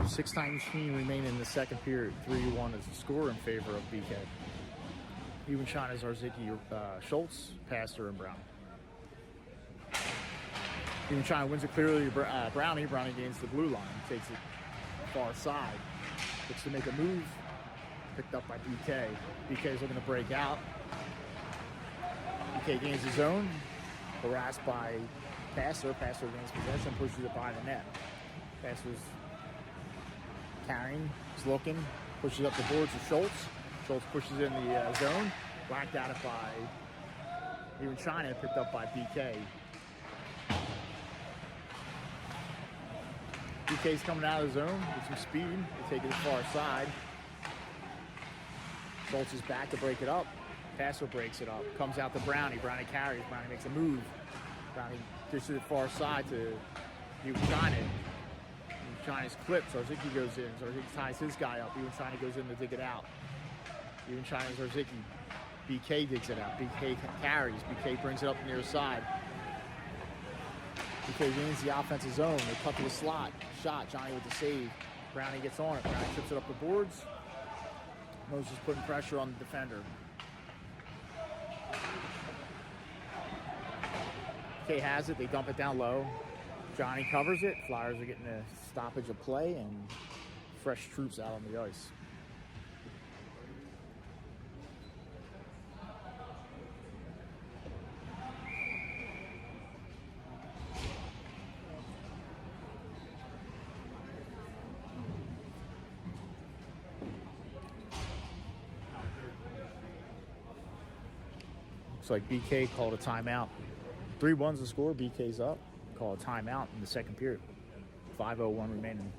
.6:19 remain in the second period. 3-1 is the score in favor of BK. Even China's Arziki, Schultz, Pastor, and Brown. Even China wins it clearly. Brownie gains the blue line, takes it far side, looks to make a move, picked up by BK. BK is looking to break out. BK gains his own, harassed by Passer. Passer gains possession, pushes it by the net. Passer's carrying, he's looking, pushes up the boards to Schultz. Schultz pushes in the zone, whacked at it by even China, picked up by BK. BK's coming out of the zone with some speed. They take it far side. Schultz is back to break it up. Passer breaks it up. Comes out to Brownie. Brownie carries. Brownie makes a move. Brownie dishes it far side to even China. China's clipped. Zarzicki goes in. Zarzicki ties his guy up. Even China goes in to dig it out. Even China's Zarzicki. BK digs it out. BK carries. BK brings it up near the side. BK gains the offensive zone. They cut to the slot. Shot. Johnny with the save. Brownie gets on it. Brownie trips it up the boards. Moses putting pressure on the defender. BK has it. They dump it down low. Johnny covers it. Flyers are getting a stoppage of play and fresh troops out on the ice. Looks like BK called a timeout. 3-1's the score. BK's up. Call a timeout in the second period. 5:01 remaining.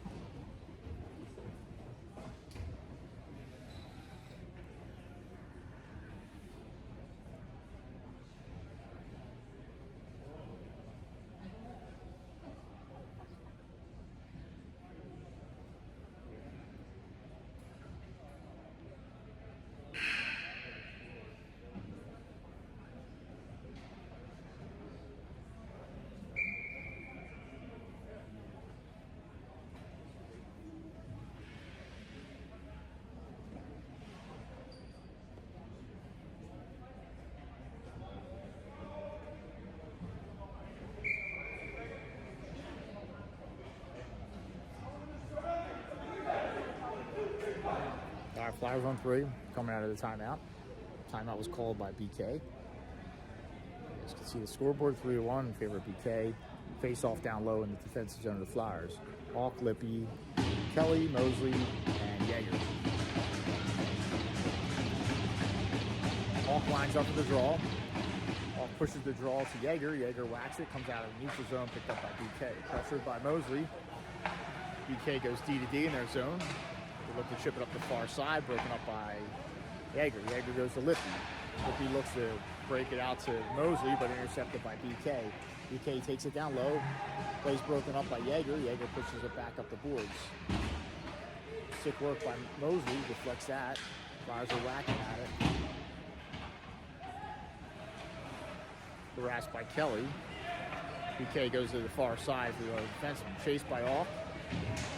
Flyers on 3, coming out of the timeout. Timeout was called by BK. You guys can see the scoreboard, 3-1 in favor of BK. Face off down low in the defensive zone of the Flyers. Hawk, Lippy, Kelly, Mosley, and Yeager. Hawk lines up for the draw. Hawk pushes the draw to Yeager. Yeager whacks it, comes out of the neutral zone, picked up by BK. Pressured by Mosley. BK goes D to D in their zone. They look to chip it up the far side, broken up by Yeager. Yeager goes to Lippy. Lippy looks to break it out to Mosley, but intercepted by BK. BK takes it down low. Plays broken up by Yeager. Yeager pushes it back up the boards. Sick work by Mosley. Deflects that. Flyers are whacking at it. Harassed by Kelly. BK goes to the far side for the defenseman. Chased by Hawk.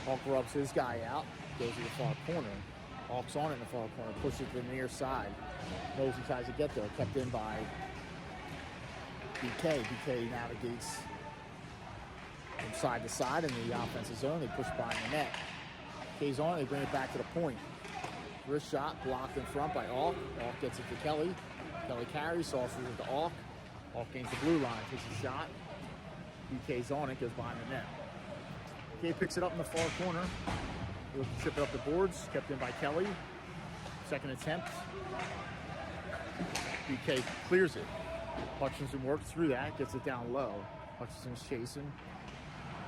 Hawk rubs his guy out. Goes to the far corner. Hawk's on it in the far corner. Pushes to the near side. Mosley tries to get there. Kept in by BK. BK navigates from side to side in the offensive zone. They push behind the net. BK's on it. They bring it back to the point. Wrist shot blocked in front by Hawk. Hawk gets it to Kelly. Kelly carries. Saucers it to Hawk. Hawk gains the blue line. Takes a shot. BK's on it. Goes behind the net. BK picks it up in the far corner. He'll chip it up the boards, kept in by Kelly. Second attempt. BK clears it. Hutchinson works through that, gets it down low. Hutchinson's chasing.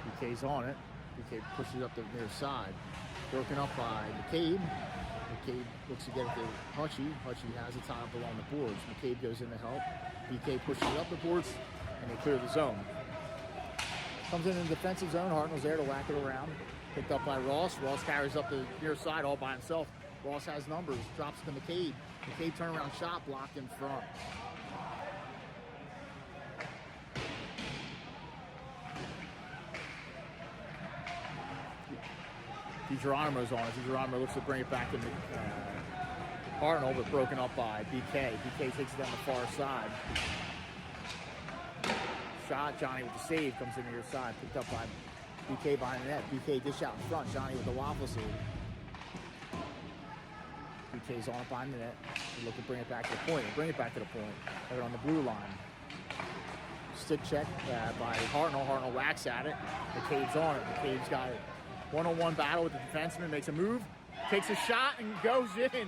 BK's on it. BK pushes up the near side. Broken up by McCabe. McCabe looks to get it to Hutchie. Hutchie has it tied up along the boards. McCabe goes in to help. BK pushes it up the boards, and they clear the zone. Comes in the defensive zone. Hartnell's there to whack it around. Picked up by Ross. Ross carries up the near side all by himself. Ross has numbers. Drops to McCabe. McCabe turnaround shot blocked in front. DiGeronimo's on it. DiGeronimo looks to bring it back to Hartnell, but broken up by BK. BK takes it down the far side. shot. Johnny with the save comes into your side, picked up by BK behind the net. BK dish out in front. Johnny with the waffle save. BK's on it behind the net. They look to bring it back to the point. They bring it back to the point. They're on the blue line. Stick check by Hartnell. Hartnell whacks at it. McCabe's on it. McCabe's got it. One-on-one battle with the defenseman. Makes a move. Takes a shot and goes in.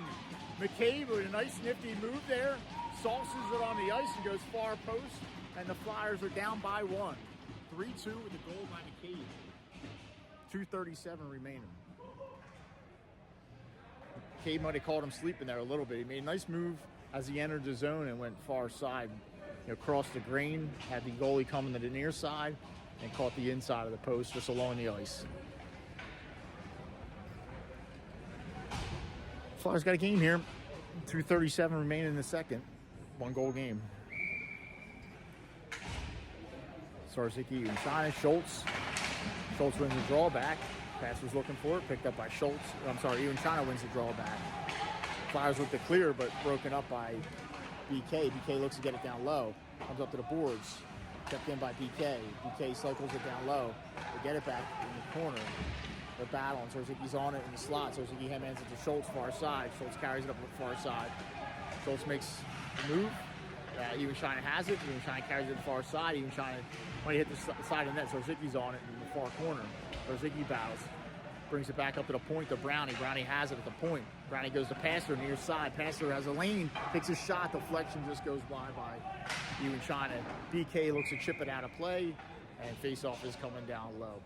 McCabe with a nice nifty move there. Sauces it on the ice and goes far post. And the Flyers are down by 1. 3-2 with the goal by McCabe. 2:37 remaining. McCabe might have called him sleeping there a little bit. He made a nice move as he entered the zone and went far side. Crossed the grain, had the goalie coming to the near side, and caught the inside of the post just along the ice. Flyers got a game here. 2:37 remaining in the second. 1-goal game. Sarzicki and China. Schultz wins the draw back. Pass was looking for it, picked up by Schultz. Even China wins the draw back. Flyers look to clear, but broken up by BK. BK looks to get it down low. Comes up to the boards. Kept in by BK. BK cycles it down low. They get it back in the corner. They're battling. Sarzicki's on it in the slot. Sarzicki hands it to Schultz, far side. Schultz carries it up the far side. Schultz makes the move. Even China has it. Even China carries it to the far side. Even China, when he hit the side of the net, Sarzicki's on it in the far corner. Sarzicki battles. Brings it back up to the point to Brownie. Brownie has it at the point. Brownie goes to Passer near side. Passer has a lane. Takes a shot. Deflection just goes by Ewan China. BK looks to chip it out of play. And face-off is coming down low.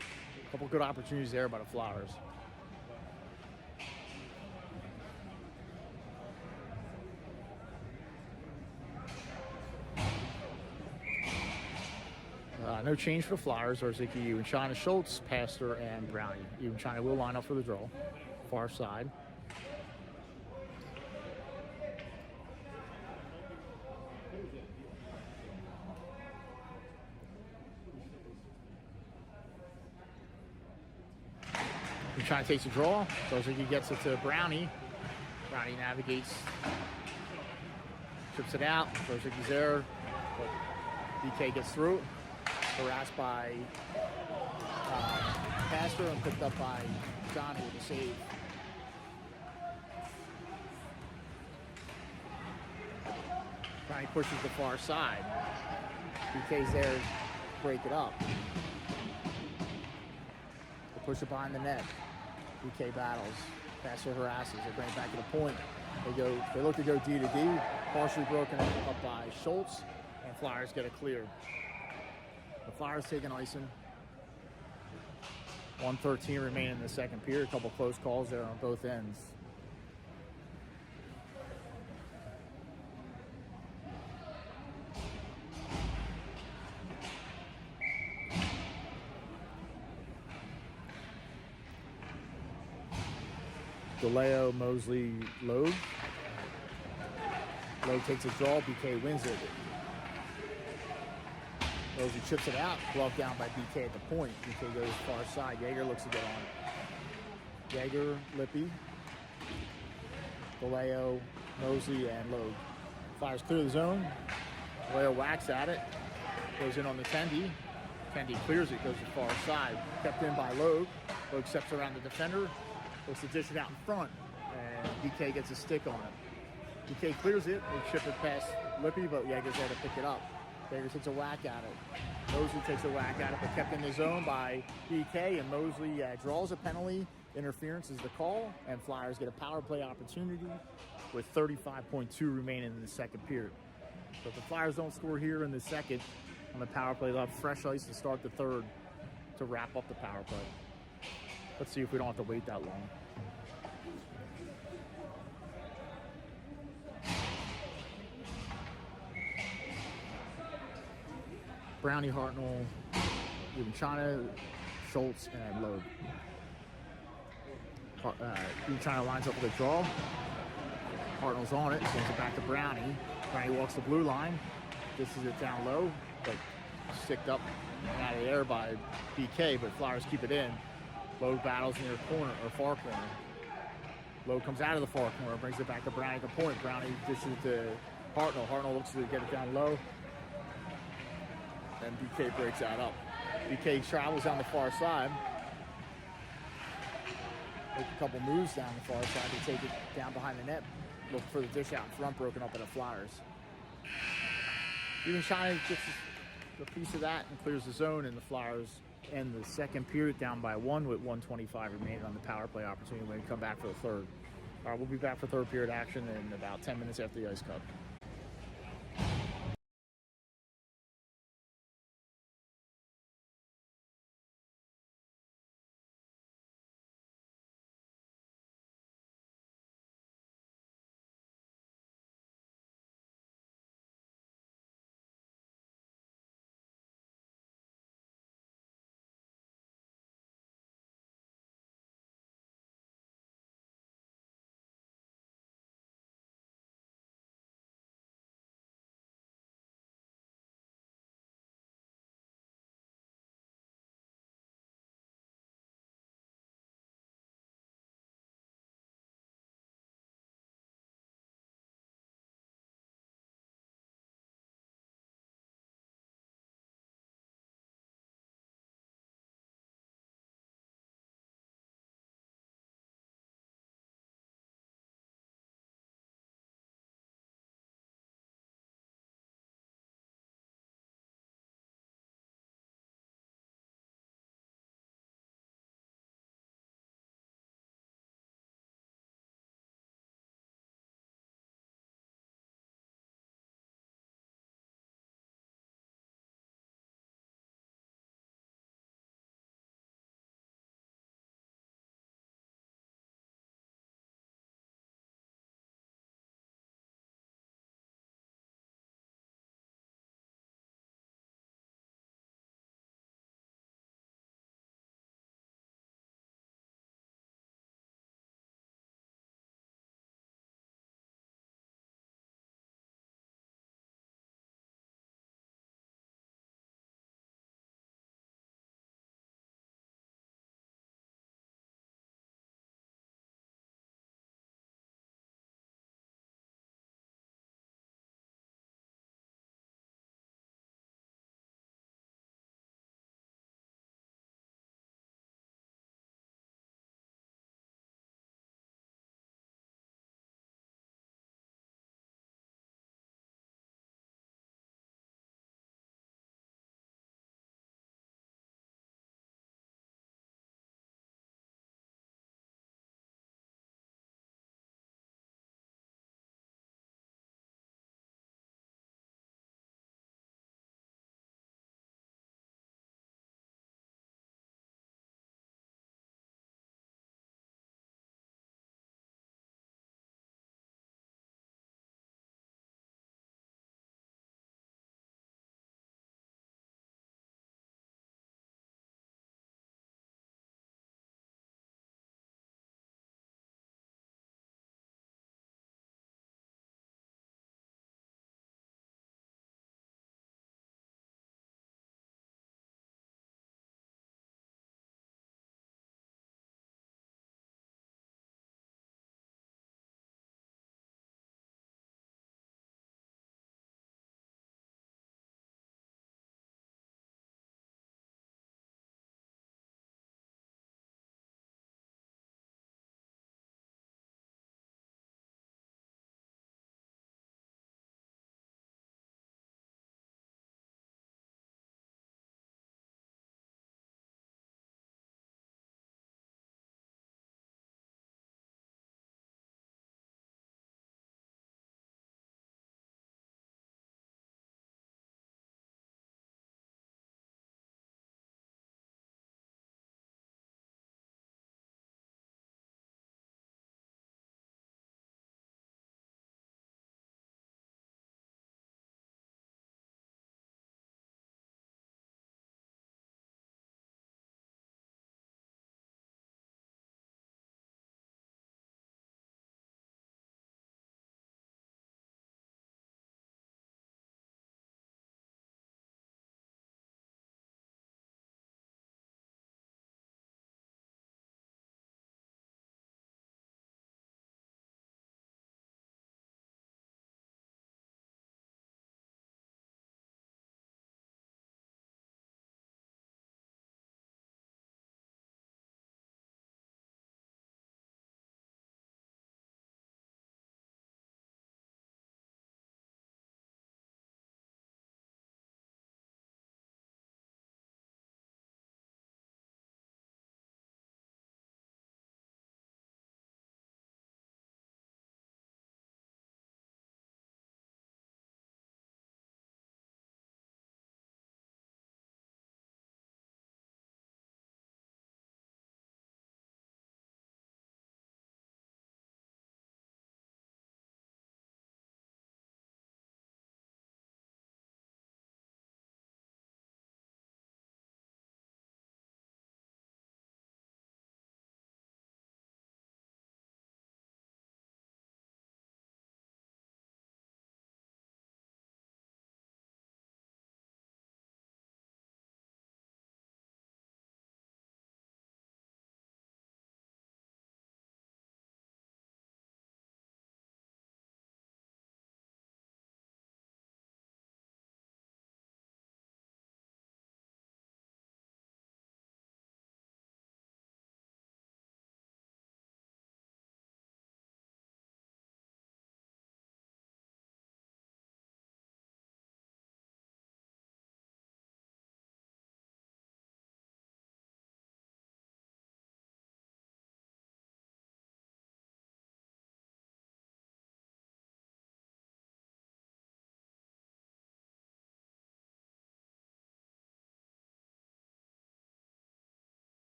A couple good opportunities there by the Flyers. No change for the Flyers. Sarzicki, Ewan China, Schultz, Pastor, and Brownie. Ewan China will line up for the draw. Far side. Ewan China takes a draw. Sarzicki gets it to Brownie. Brownie navigates. Chips it out. Sarzicki's there. But BK gets through. Harassed by Pastor and picked up by Johnny with a save. Johnny pushes the far side. BK's there to break it up. They push it behind the net. BK battles. Pastor harasses. They bring it back to the point. They look to go D to D. Partially broken up by Schultz. And Flyers get a clear. The Flyers taking icing. 1:13 remaining in the second period. A couple close calls there on both ends. DeLeo, Mosley, Loeb. Loeb takes a draw. BK wins it. Mosley chips it out, glove down by BK at the point. BK goes far side. Yeager looks to get on it. Yeager, Lippy, DeLeo, Mosley, and Loeb. Flyers clear the zone. DeLeo whacks at it. Goes in on the Tendy. Tendy clears it, goes to far side. Kept in by Loeb. Loeb steps around the defender. Looks to dish it out in front. And BK gets a stick on it. BK clears it. They chip it past Lippy, but Yeager's there to pick it up. Yeager takes a whack at it. Mosley takes a whack at it, but kept in the zone by BK, and Mosley draws a penalty. Interference is the call, and Flyers get a power play opportunity with 35.2 remaining in the second period. So if the Flyers don't score here in the second on the power play, they'll have fresh ice to start the third to wrap up the power play. Let's see if we don't have to wait that long. Brownie, Hartnell, even China, Schultz, and Loeb. Even China lines up with a draw. Hartnell's on it, sends it back to Brownie. Brownie walks the blue line. This is it down low, but sticked up and out of the air by BK, but Flyers keep it in. Loeb battles near corner or far corner. Loeb comes out of the far corner, brings it back to Brownie at the point. Brownie dishes it to Hartnell. Hartnell looks to get it down low. and BK breaks that up. BK travels down the far side. Make a couple moves down the far side to take it down behind the net. Look for the dish out in front, broken up by the Flyers. Even China gets a piece of that and clears the zone, and the Flyers end the second period down by 1 with 1:25 remaining on the power play opportunity when we come back for the third. All right, we'll be back for third period action in about 10 minutes after the ice cut.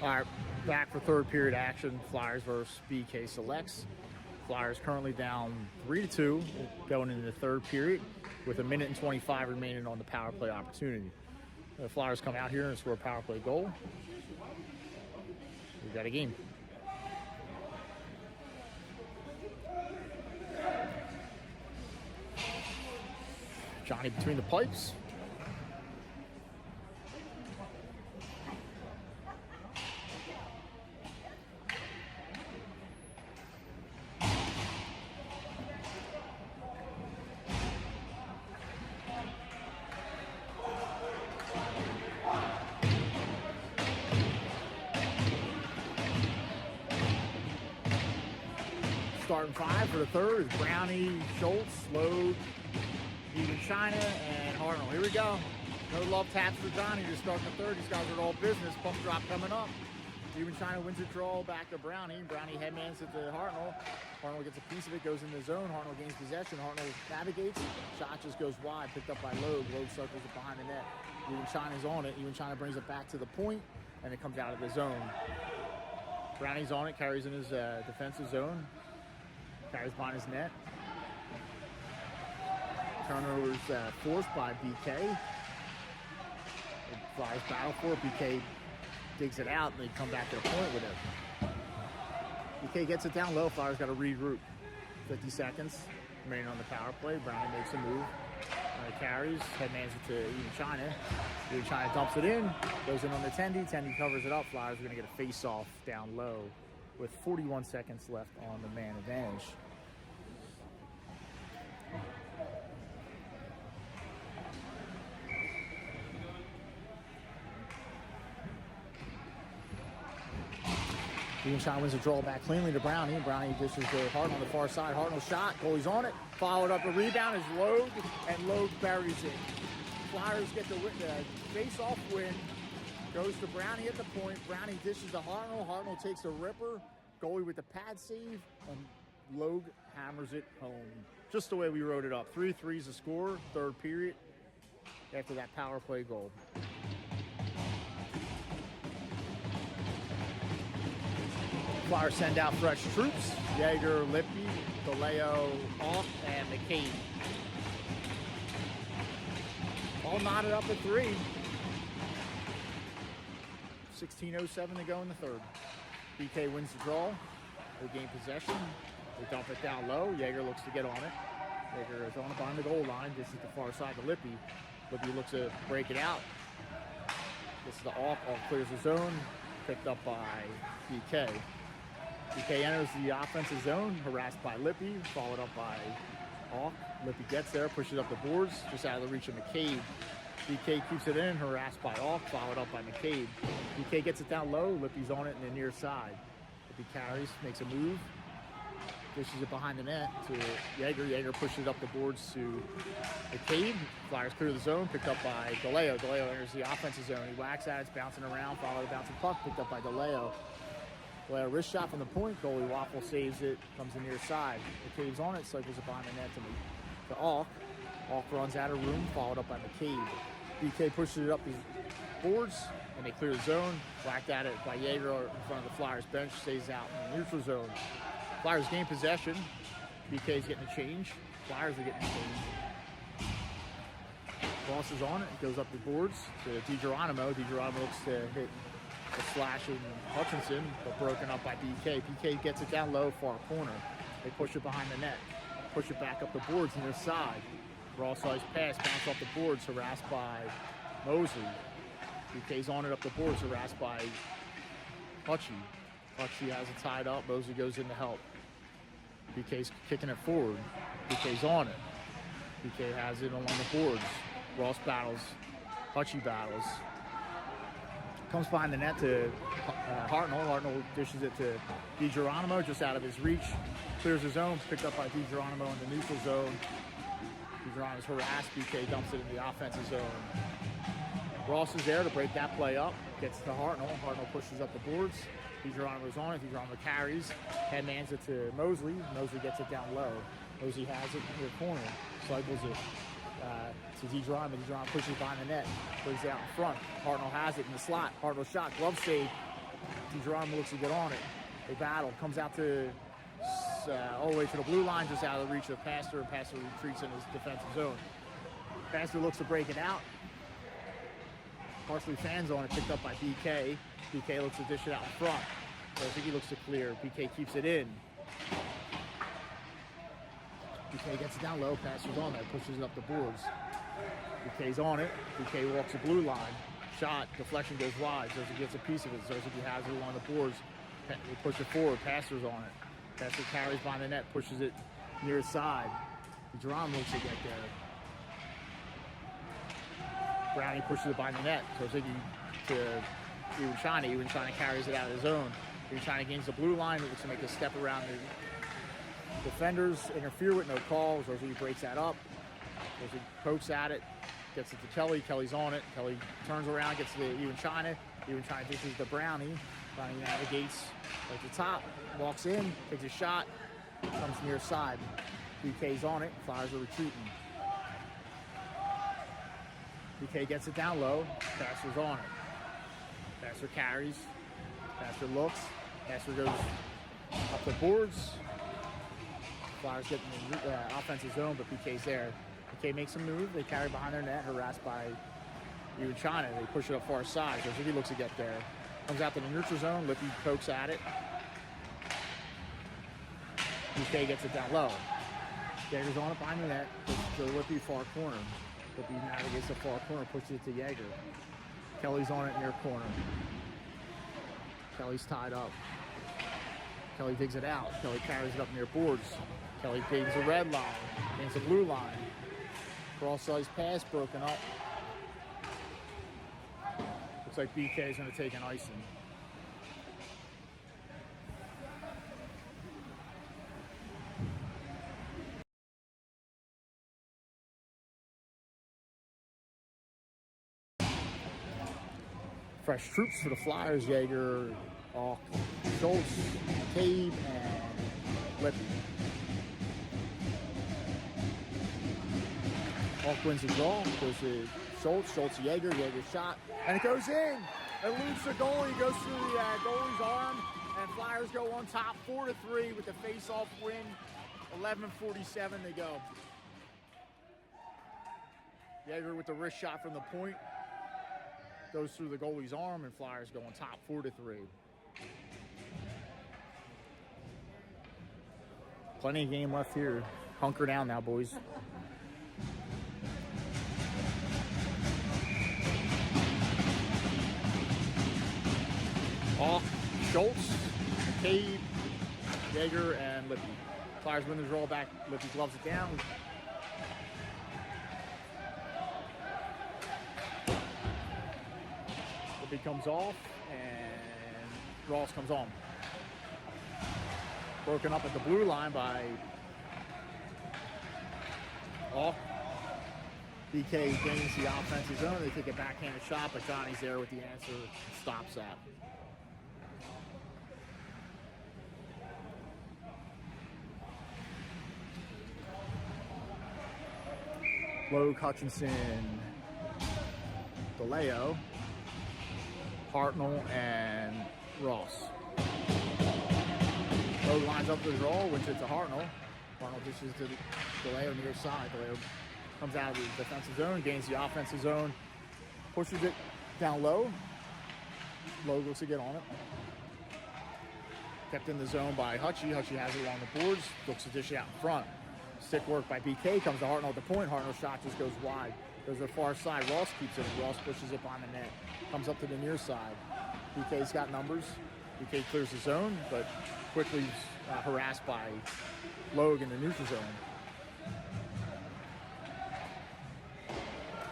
All right, back for third period action. Flyers versus BK Selects. Flyers currently down 3-2 going into the third period with 1:25 remaining on the power play opportunity. The Flyers come out here and score a power play goal. We got a game. Johnny between the pipes. Starting five for the third is Brownie, Schultz, Logue, even China, and Hartnell. Here we go. No love taps for Johnny to start the third. These guys are all business. Pump drop coming up. Even China wins a draw back to Brownie. Brownie headmans it to Hartnell. Hartnell gets a piece of it, goes in the zone. Hartnell gains possession. Hartnell navigates. Shot just goes wide, picked up by Logue. Logue circles it behind the net. Even China's on it. Even China brings it back to the point, and it comes out of the zone. Brownie's on it, carries in his defensive zone. Carries behind his net. Turnovers forced by BK. Flyers battle for it. BK digs it out, and they come back to the point with it. BK gets it down low. Flyers got to regroup. 50 seconds remaining on the power play. Brownie makes a move. Carries, headmans it to Even China. Even China dumps it in, goes in on the Tendy. Tendy covers it up. Flyers are going to get a face-off down low with 41 seconds left on the man advantage. Even China wins a draw back cleanly to Brownie. Brownie dishes to Hartnell on the far side. Hartnell shot, goalie's on it. Followed up, a rebound is Logue, and Logue buries it. Flyers get the face-off win. Goes to Brownie at the point. Brownie dishes to Hartnell. Hartnell takes a ripper. Goalie with the pad save, and Logue hammers it home. Just the way we wrote it up. 3-3 is the score, third period, after that power play goal. Flyers send out fresh troops. Yeager, Lippy, DeLeo, Off, and McCabe. All knotted up at 3. 16:07 to go in the third. BK wins the draw. They gain possession. They dump it down low. Yeager looks to get on it. Yeager is on it behind the goal line. This is the far side to Lippy. Lippy looks to break it out. This is the Off. Off clears the zone. Picked up by BK. BK enters the offensive zone, harassed by Lippy, followed up by Hawk. Lippy gets there, pushes up the boards, just out of the reach of McCabe. BK keeps it in, harassed by Hawk, followed up by McCabe. BK gets it down low, Lippy's on it in the near side. Lippy carries, makes a move, dishes it behind the net to Yeager. Yeager pushes it up the boards to McCabe. Flyers clear the zone, picked up by DeLeo. DeLeo enters the offensive zone. He whacks at it, it's bouncing around, followed the bouncing puck, picked up by DeLeo. Well, a wrist shot from the point. Goalie Waffle saves it. Comes in near side. McCabe's on it. Cycles it behind the net to Alk. Alk runs out of room. Followed up by McCabe. BK pushes it up his boards, and they clear the zone. Whacked at it by Yeager in front of the Flyers bench. Stays out in the neutral zone. Flyers gain possession. BK's getting a change. Flyers are getting a change. Ross is on it. It goes up the boards to DiGeronimo. DiGeronimo looks to hit a slash in Hutchinson, but broken up by BK. BK gets it down low, far corner. They push it behind the net. Push it back up the boards near side. Raw size pass, bounce off the boards, harassed by Mosley. BK's on it up the boards, harassed by Hutchie. Hutchie has it tied up. Mosley goes in to help. BK's kicking it forward. BK's on it. BK has it along the boards. Ross battles. Hutchie battles. Comes behind the net to Hartnell. Hartnell dishes it to DiGeronimo, just out of his reach. Clears his zone, picked up by DiGeronimo in the neutral zone. DiGeronimo's harassed. BK dumps it in the offensive zone. Ross is there to break that play up. Gets to Hartnell. Hartnell pushes up the boards. DiGeronimo's on it. DiGeronimo carries. Headmans it to Mosley. Mosley gets it down low. Mosley has it in the corner. Cycles it to DiGeronimo. DiGeronimo pushes behind the net. Brings it out in front. Hartnell has it in the slot. Hartnell shot. Glove save Geronimo looks to get on it. They battle. Comes out to all the way to the blue line, just out of the reach of Pastor, and Pastor retreats in his defensive zone. Pastor looks to break it out. Partially fans on it, picked up by BK. BK looks to dish it out in front. So I think he looks to clear. BK keeps it in. BK gets it down low, Pastor's on there, pushes it up the boards. BK's on it. BK walks the blue line. Shot, deflection goes wide. Zozie gets a piece of it. Zozie has it along the boards. They push it forward. Pastor's on it. Pastor carries behind the net, pushes it near his side. Geronimo looks to get there. Brownie pushes it behind the net. So Ziggy to Even China. Even China carries it out of his own. Even China gains the blue line. Looks to make a step around the defenders. Interfere with no calls. Ziggy breaks that up. Ziggy pokes at it. Gets it to Kelly. Kelly's on it. Kelly turns around, gets to Even China. Even China dishes the Brownie. Brownie navigates at the top. Walks in. Takes a shot. Comes near side. BK's on it. Flyers are retreating. BK gets it down low. Pastor's on it. Pastor carries. Pastor looks. Pastor goes up the boards. Flyers get in the offensive zone, but BK's there. BK makes a move. They carry behind their net, harassed by Even China. They push it up far side. Ziggy looks to get there. Comes out to the neutral zone. Lippy pokes at it. BK gets it down low. Jaeger's on it behind the net. To the Lippy far corner. Lippy navigates the far corner, pushes it to Jaeger. Kelly's on it near corner. Kelly's tied up. Kelly digs it out. Kelly carries it up near boards. Kelly digs the red line. Gains the blue line. Cross-size pass broken up. Looks like BK is going to take an icing. Fresh troops for the Flyers. Jaeger, Hawk, Schultz, Cave, and Lippy. Hawk wins the draw. Goes to Schultz. Schultz to Jaeger. Jaeger shot. And it goes in. It eludes the goalie. Goes through the goalie's arm. And Flyers go on top 4-3 with the face-off win. 11:47 they go. Jaeger with the wrist shot from the point. Goes through the goalie's arm, and Flyers go on top 4-3. Plenty of game left here. Hunker down now, boys. Hawk, Schultz, McCabe, Jaeger, and Lippy. Flyers win the draw back. Lippy gloves it down. Lippy comes off, and Ross comes on. Broken up at the blue line by Hawk. BK gains the offensive zone. They take a backhanded shot, but Johnny's there with the answer. Stops that. Logue, Hutchinson, DeLeo, Hartnell, and Ross. Logue lines up the draw, wins it to Hartnell. Hartnell dishes to DeLeo near side. DeLeo comes out of the defensive zone, gains the offensive zone, pushes it down low. Logue looks to get on it. Kept in the zone by Hutchie. Hutchie has it along the boards, looks to dish it out in front. Stick work by BK, comes to Hartnell at the point. Hartnell's shot just goes wide. Goes to the far side. Ross keeps it. Ross pushes it on the net. Comes up to the near side. BK's got numbers. BK clears the zone, but quickly harassed by Logue in the neutral zone.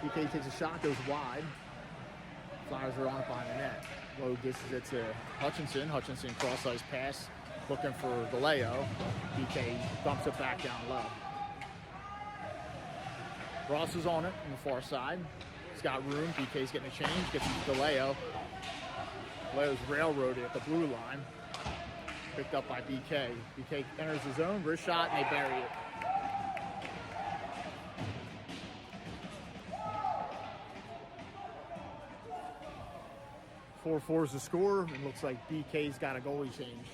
BK takes a shot, goes wide. Flyers are on it behind the net. Logue dishes it to Hutchinson. Hutchinson cross-size pass, looking for DeLeo. BK dumps it back down low. Ross is on it on the far side. He's got room. BK's getting a change. Gets DeLeo. DeLeo's railroaded at the blue line. Picked up by BK. BK enters the zone, wrist shot, and they bury it. 4-4 is the score, and looks like BK's got a goalie change.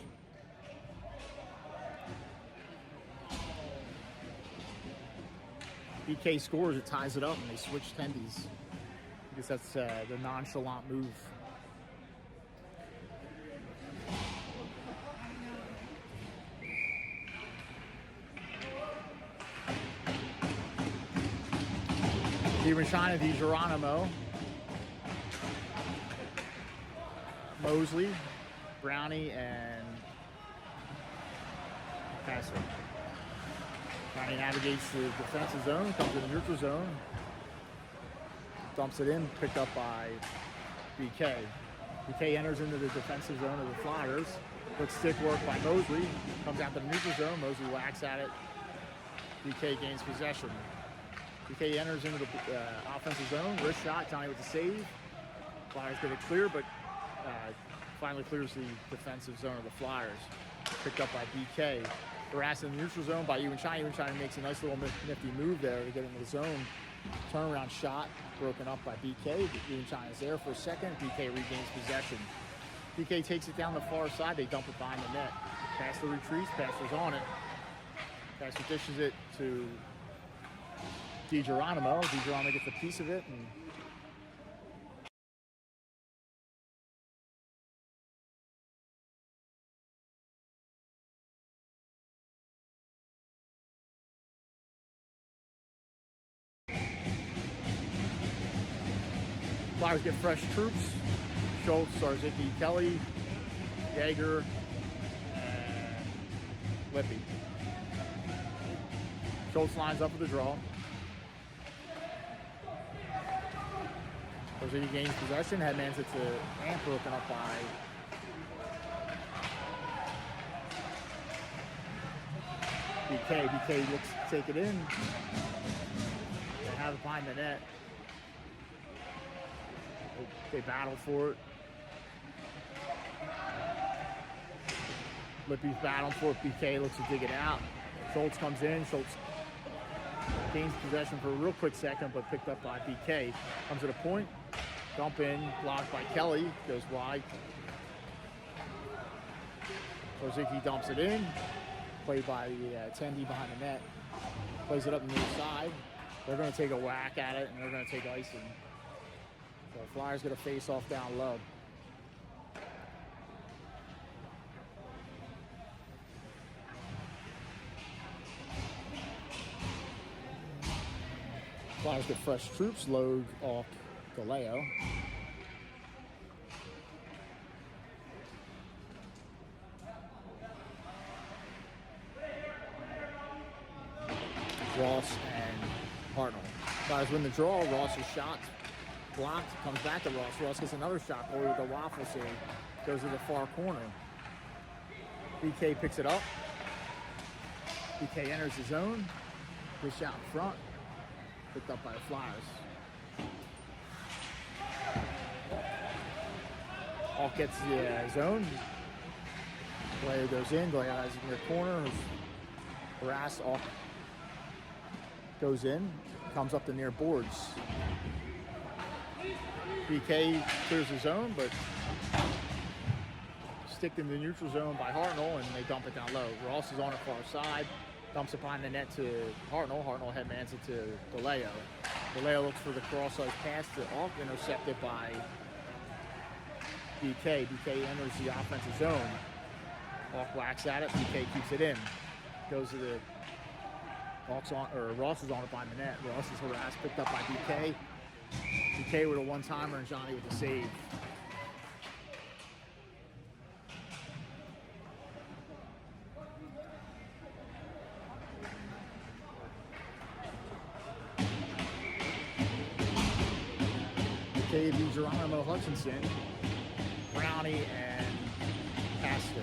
BK scores, it ties it up, and they switch tendies. I guess that's the nonchalant move. China, Di Geronimo, Mosley, Brownie, and Passer. Brownie navigates the defensive zone, comes to the neutral zone, dumps it in, picked up by BK. BK enters into the defensive zone of the Flyers. Good stick work by Mosley, comes out to the neutral zone, Mosley whacks at it, BK gains possession. BK enters into the offensive zone, wrist shot, Johnny with the save. Flyers get it clear, but finally clears the defensive zone of the Flyers. Picked up by BK. Harassed in the neutral zone by China. China makes a nice little nifty move there to get into the zone. Turnaround shot, broken up by BK. China's there for a second. BK regains possession. BK takes it down the far side. They dump it behind the net. Passer retreats, Passer's on it. Passer dishes it to Di Geronimo. Di Geronimo gets a piece of it, and Flyers get fresh troops. Schultz, Zarzicki, Kelly, Yeager, and Lippy. Schultz lines up with the draw. Zarzicki gains possession, headmans it to Amp, broken up by BK. BK looks to take it in. They have it behind the net. They battle for it. Lippy's battling for it. BK looks to dig it out. Schultz comes in. Schultz gains possession for a real quick second, but picked up by BK. Comes to the point. Dump in. Blocked by Kelly. Goes wide. Zarzicki dumps it in. Played by the attendee behind the net. Plays it up the near side. They're going to take a whack at it, and they're going to take icing. So Flyers get a face-off down low. Flyers get fresh troops, load off DeLeo. Ross and Hartnell. Flyers win the draw. Ross's shot blocked, comes back to Ross. Ross gets another shot over with the waffle save. Goes to the far corner. BK picks it up. BK enters the zone. Good shot in front. Picked up by the Flyers. Hawk gets the zone. Player goes in. Player has in the corner. Harassed. Hawk goes in. Comes up the near boards. BK clears the zone, but sticked in the neutral zone by Hartnell, and they dump it down low. Ross is on the far side, dumps it behind the net to Hartnell. Hartnell headmans it to DeLeo. DeLeo looks for the cross-ice pass to Hawk, intercepted by BK. BK enters the offensive zone. Hawk whacks at it. BK keeps it in. Goes to the Hawks on, or Ross is on it behind the net. Ross is harassed, picked up by BK. BK with a one-timer and Johnny with the save. BK, Di Geronimo, Hutchinson, Brownie, and Pastor.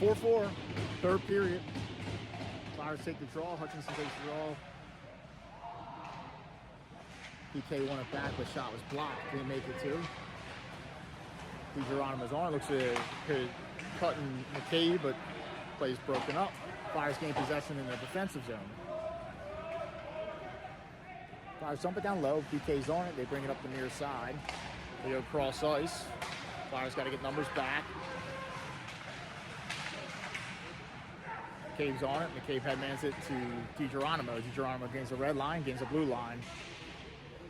4-4, third period. Flyers take the draw. Hutchinson takes the draw. BK won it back, but shot was blocked. Didn't make it too. Di Geronimo's on. Looks like could cut in McCabe, but plays broken up. Flyers gain possession in the defensive zone. Flyers dump it down low. BK's on it. They bring it up the near side. They go cross ice. Flyers got to get numbers back. McCabe's on it. McCabe headmans it to DiGeronimo. DiGeronimo gains the red line, gains the blue line.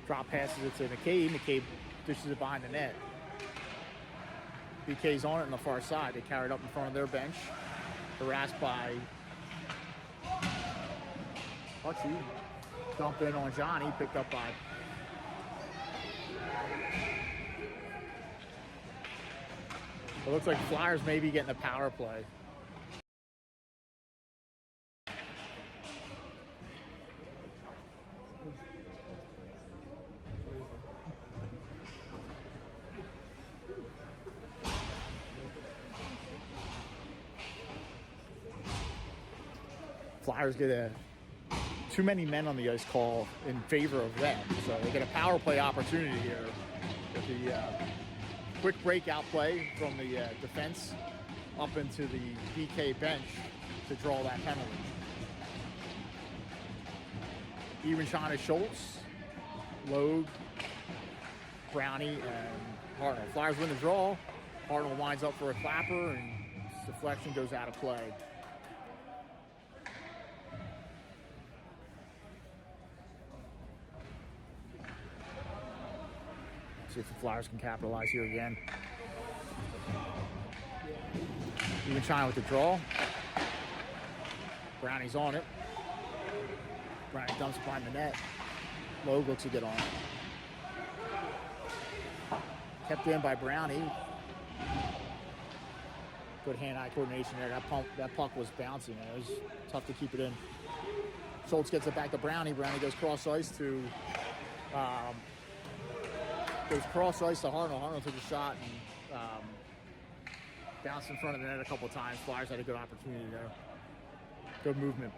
Drop passes it to McCabe. McCabe dishes it behind the net. BK's on it on the far side. They carry it up in front of their bench. Harassed by Hutchie. Dump in on Johnny. Picked up by it looks like Flyers may be getting a power play. Flyers get too many men on the ice call in favor of them, so they get a power play opportunity here with the quick breakout play from the defense up into the BK bench to draw that penalty. Even China Schultz, Logue, Brownie, and Hartnell. Flyers win the draw. Hartnell winds up for a clapper, and deflection goes out of play. See if the Flyers can capitalize here again. Even China with the draw. Brownie's on it. Brownie dumps behind the net. Logue looks to get on it. Kept in by Brownie. Good hand-eye coordination there. That puck was bouncing. It was tough to keep it in. Schultz gets it back to Brownie. Brownie goes cross ice to Hartnell. Hartnell took a shot and bounced in front of the net a couple of times. Flyers had a good opportunity there. Good movement.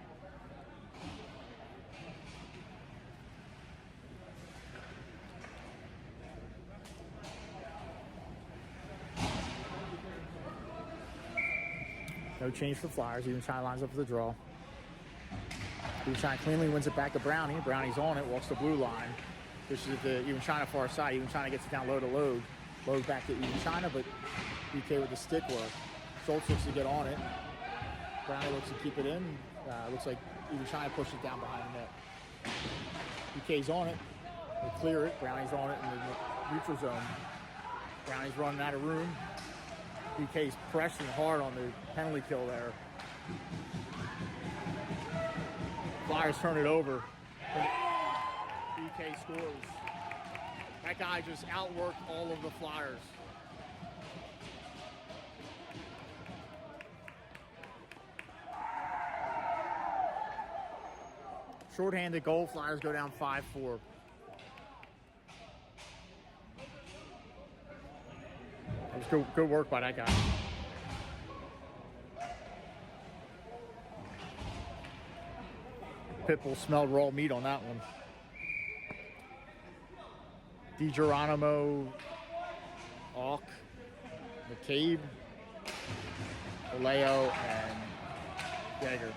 No change for Flyers. Even China lines up for the draw. Even China cleanly wins it back to Brownie. Brownie's on it, walks the blue line. This is the Even China far side. Even China gets it down low to Logue. Logue back to Even China, but BK with the stick work. Schultz looks to get on it. Brownie looks to keep it in. Looks like Even China pushes it down behind the net. BK's on it. They clear it. Brownie's on it in the neutral zone. Brownie's running out of room. BK's pressing hard on the penalty kill there. Flyers turn it over. BK scores. That guy just outworked all of the Flyers. Shorthanded goal. Flyers go down 5-4. It was good work by that guy. Pitbull smelled raw meat on that one. DiGeronimo, Auk, McCabe, Vallejo, and Jaeger.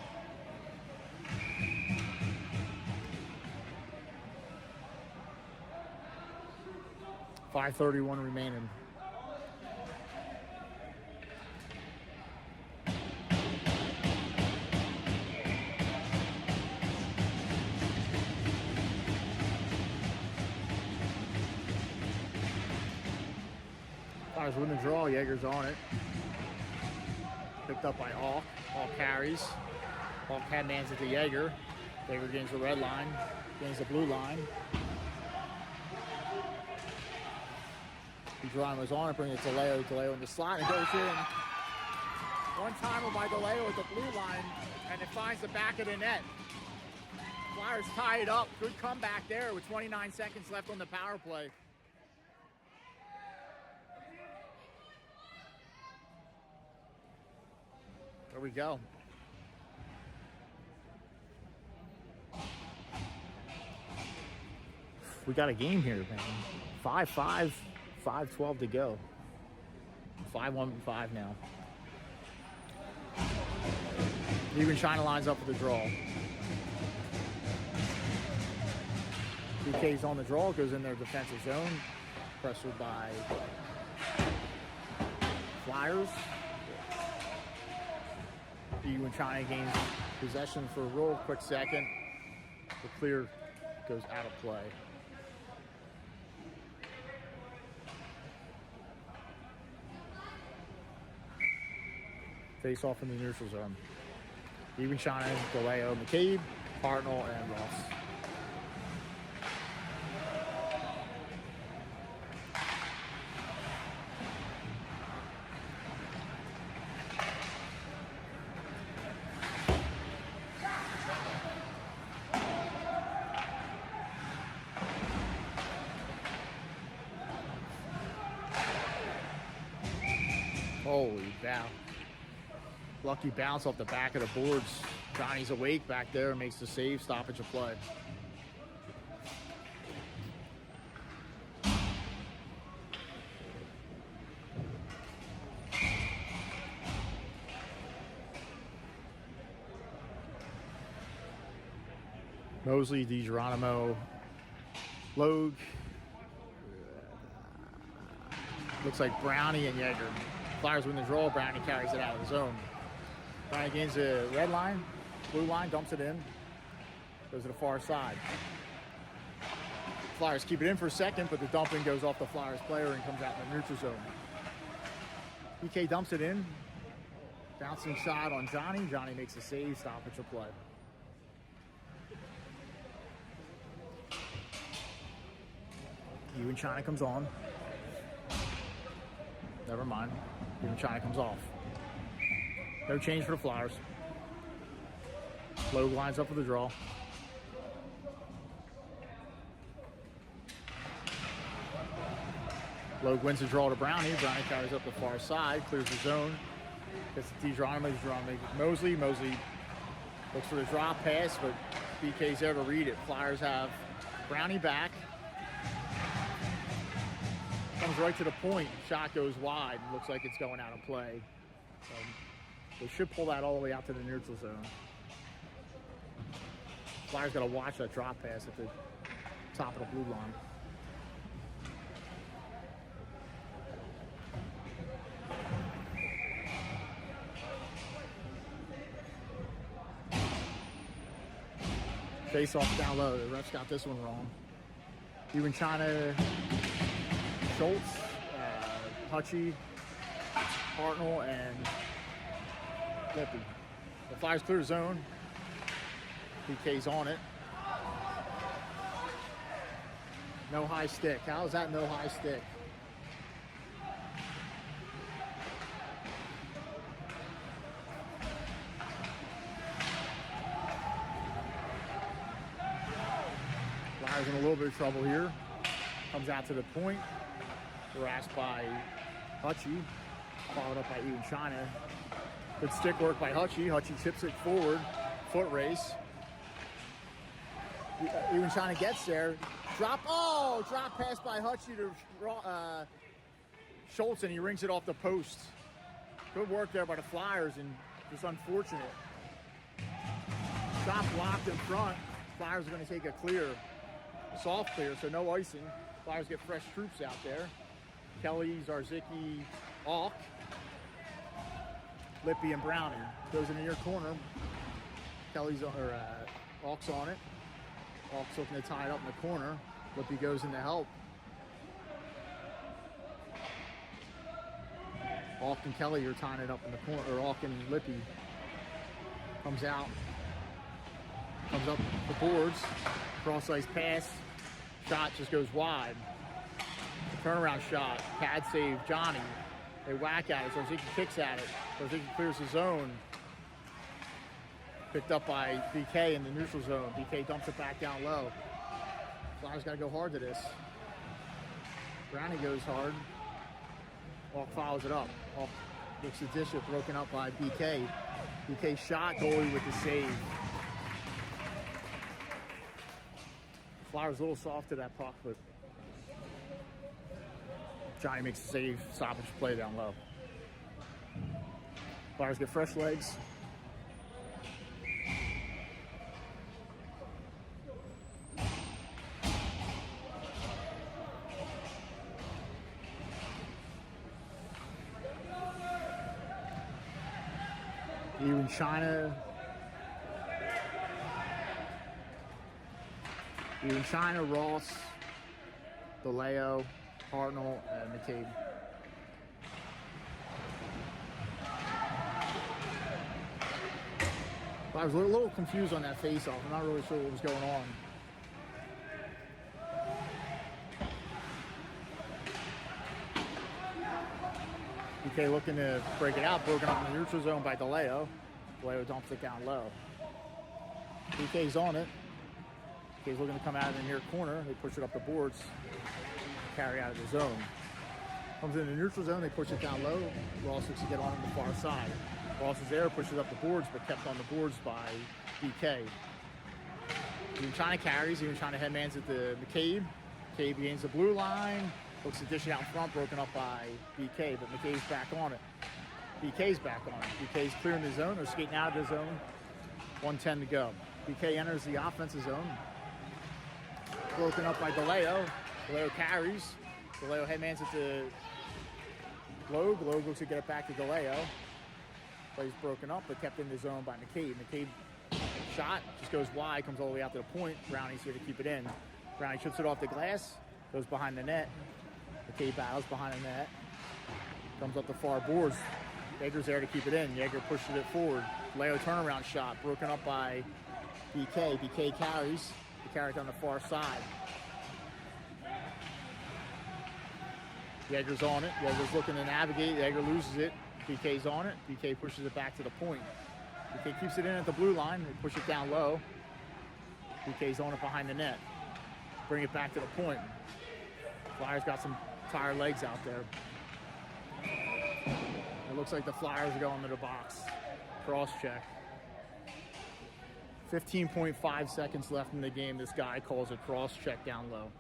.531 remaining. Flyers win the draw. Jaeger's on it. Picked up by Auk. Auk carries. Auk headmans it to Jaeger. Jaeger gains the red line. Gains the blue line. DiGeronimo's on it. Bring it to DeLeo. DeLeo in the slot. It goes in. One timer by DeLeo at the blue line. And it finds the back of the net. Flyers tie it up. Good comeback there with 29 seconds left on the power play. There we go. We got a game here, man. 5-5, 5-12 to go. 5-1-5 now. Even China lines up for the draw. BK's on the draw, goes in their defensive zone, pressured by Flyers. Ewan China gains possession for a real quick second. The clear goes out of play. Face off in the neutral zone. Ewan China, Galeo, McCabe, Hartnell, and Ross. Holy cow. Lucky bounce off the back of the boards. Johnny's awake back there and makes the save, stoppage of play. Mosley, DiGeronimo, Logue. Looks like Brownie and Yeager. Flyers win the draw. Brownie carries it out of the zone. Brownie gains the red line, blue line, dumps it in, goes to the far side. Flyers keep it in for a second, but the dumping goes off the Flyers player and comes out in the neutral zone. BK dumps it in, bouncing shot on Johnny. Johnny makes a save, stoppage of play. Ewan China comes on. Never mind. Ewan China comes off. No change for the Flyers. Logue lines up for the draw. Logue wins the draw to Brownie. Brownie carries up the far side, clears the zone. Gets to DiGeronimo. Mosley. Mosley looks for the drop pass, but BK's there to read it. Flyers have Brownie back. Comes right to the point. Shot goes wide. Looks like it's going out of play. They should pull that all the way out to the neutral zone. Flyers got to watch that drop pass at the top of the blue line. Face off down low. The refs got this one wrong. Ewan China, Schultz, Hutchie, Hartnell, and Lippy. The Flyers clear zone. PK's on it. No high stick. How is that no high stick? Flyers in a little bit of trouble here. Comes out to the point. Harassed by Hutchie. Followed up by Ewan China. Good stick work by Hutchie. Hutchie chips it forward. Foot race. Ewan China gets there. Drop pass by Hutchie to Schultz, and he rings it off the post. Good work there by the Flyers, and just unfortunate. Shot blocked in front. Flyers are going to take a clear. Soft clear, so no icing. Flyers get fresh troops out there. Kelly, Zarzicki, Auk, Lippy, and Brownie. Goes in the near corner. Kelly's Auk's on it. Auk's looking to tie it up in the corner. Lippy goes in to help. Auk and Kelly are tying it up in the corner, or Auk and Lippy. Comes out. Comes up the boards. Cross-ice pass. Shot just goes wide. Turnaround shot. Pad save, Johnny. They whack at it. Zarzicki kicks at it. Zarzicki clears the zone. Picked up by BK in the neutral zone. BK dumps it back down low. Flyers got to go hard to this. Brownie goes hard. Auk follows it up. Auk looks to dish it, broken up by BK. BK shot, goalie with the save. Flyers a little soft to that puck, but Johnny makes the save, stoppage play down low. Flyers get fresh legs. China. Even China, Ross, DeLeo, Hartnell, and McCabe. I was a little confused on that face-off. I'm not really sure what was going on. BK looking to break it out, broken up in the neutral zone by DeLeo. DeLeo dumps it down low. BK's on it. BK's looking to come out of the near corner. They push it up the boards, carry out of the zone. Comes in the neutral zone, they push it down low. Ross looks to get on the far side. Ross is there, pushes up the boards, but kept on the boards by BK. Even China carries, even China headmans at the McCabe. McCabe gains the blue line, looks to dish it out front, broken up by BK, but McCabe's back on it. BK's back on it. BK's clearing the zone, they're skating out of the zone. 1:10 to go. BK enters the offensive zone. Broken up by DeLeo. DeLeo carries. DeLeo headmans at the Globe. Globe looks to get it back to DeLeo. Plays broken up, but kept in the zone by McCabe. McCabe shot, just goes wide, comes all the way out to the point. Brownie's here to keep it in. Brownie chips it off the glass, goes behind the net. McCabe battles behind the net. Comes up the far boards. Yeager's there to keep it in. Yeager pushes it forward. Leo turnaround shot, broken up by BK. BK carries. He carries on the far side. Yeager's on it. Yeager's looking to navigate. Yeager loses it. BK's on it. BK pushes it back to the point. BK keeps it in at the blue line. They push it down low. BK's on it behind the net. Bring it back to the point. Flyers got some tired legs out there. It looks like the Flyers are going to the box. Cross check. 15.5 seconds left in the game. This guy calls a cross check down low.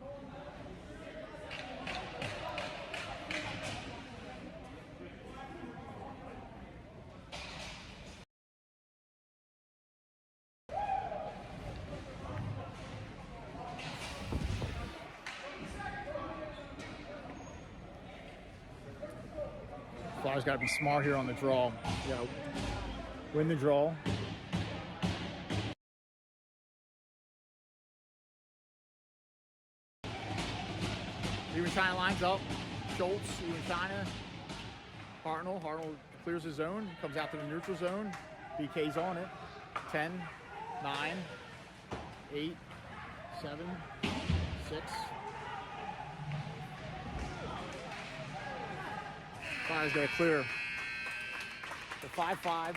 Flyers got to be smart here on the draw. You know, win the draw. Even China lines up. Schultz, even China. Hartnell clears his zone, comes out to the neutral zone. BK's on it. 10, 9, 8, 7, 6. Flyers got to clear the 5-5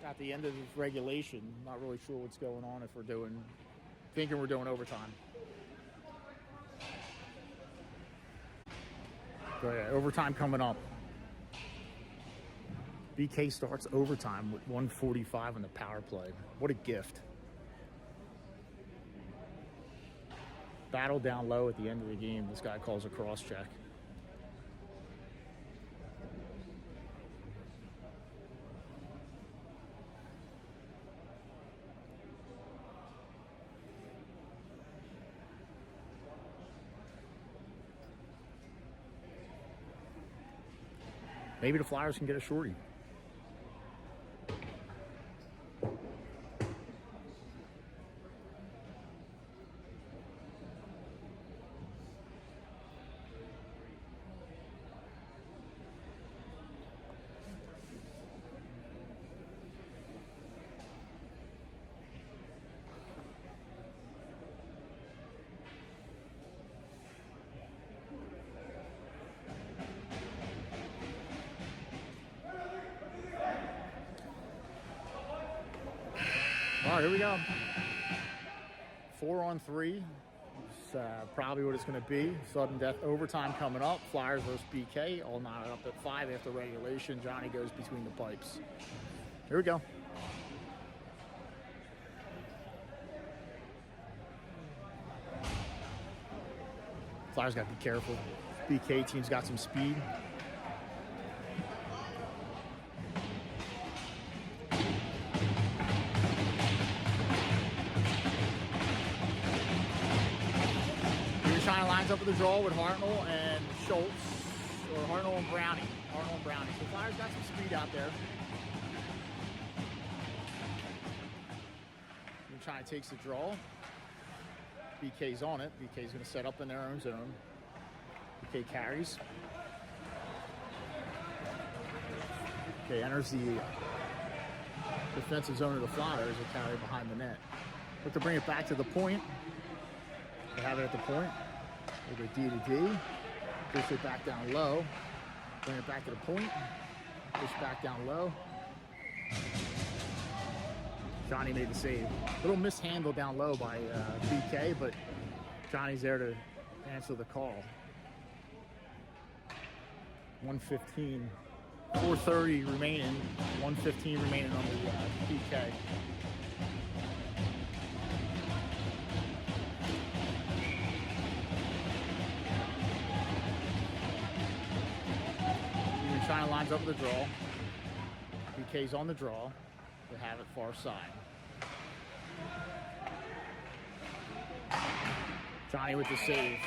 at the end of regulation. Not really sure what's going on if we're thinking we're doing overtime. So yeah, overtime coming up. BK starts overtime with 1:45 on the power play. What a gift. Battle down low at the end of the game. This guy calls a cross check. Maybe the Flyers can get a shorty. All right, here we go. 4-on-3. It's probably what it's going to be. Sudden death overtime coming up. Flyers versus BK. All knotted up at 5 after regulation. Johnny goes between the pipes. Here we go. Flyers got to be careful. BK team's got some speed. China lines up with the draw with Hartnell and Schultz, or Hartnell and Brownie. So Flyers got some speed out there. China takes the draw. BK's on it. BK's going to set up in their own zone. BK carries. Okay, enters the defensive zone of the Flyers. A carry behind the net. Look to bring it back to the point. They have it at the point. They go D to D. Push it back down low. Bring it back to the point. Push back down low. Johnny made the save. Little mishandle down low by BK, but Johnny's there to answer the call. 1:15. 4:30 remaining. 1:15 remaining on the PK. China lines up with the draw. BK's on the draw. They have it far side. Johnny with the save.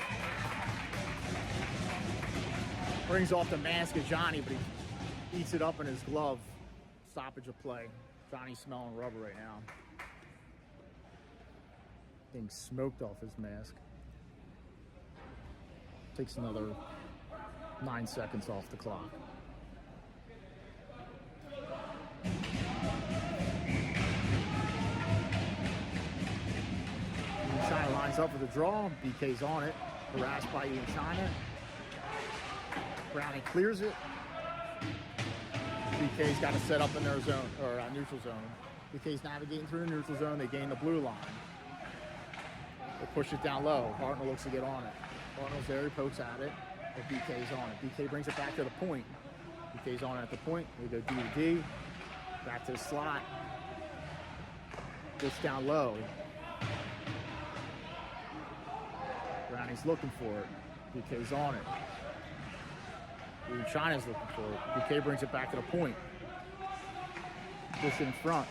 Brings off the mask of Johnny, but he eats it up in his glove. Stoppage of play. Johnny's smelling rubber right now. Being smoked off his mask. Takes another 9 seconds off the clock. China lines up for the draw. BK's on it. Harassed by Ian China. Brownie clears it. BK's got to set up in their zone, or neutral zone. BK's navigating through the neutral zone. They gain the blue line. They push it down low. Hartnell looks to get on it. Hartnell's there. He pokes at it. But BK's on it. BK brings it back to the point. BK's on it at the point. We go D to D. Back to the slot. Gets down low. Brownie's looking for it. BK's on it. Even China's looking for it. BK brings it back to the point. Push in front.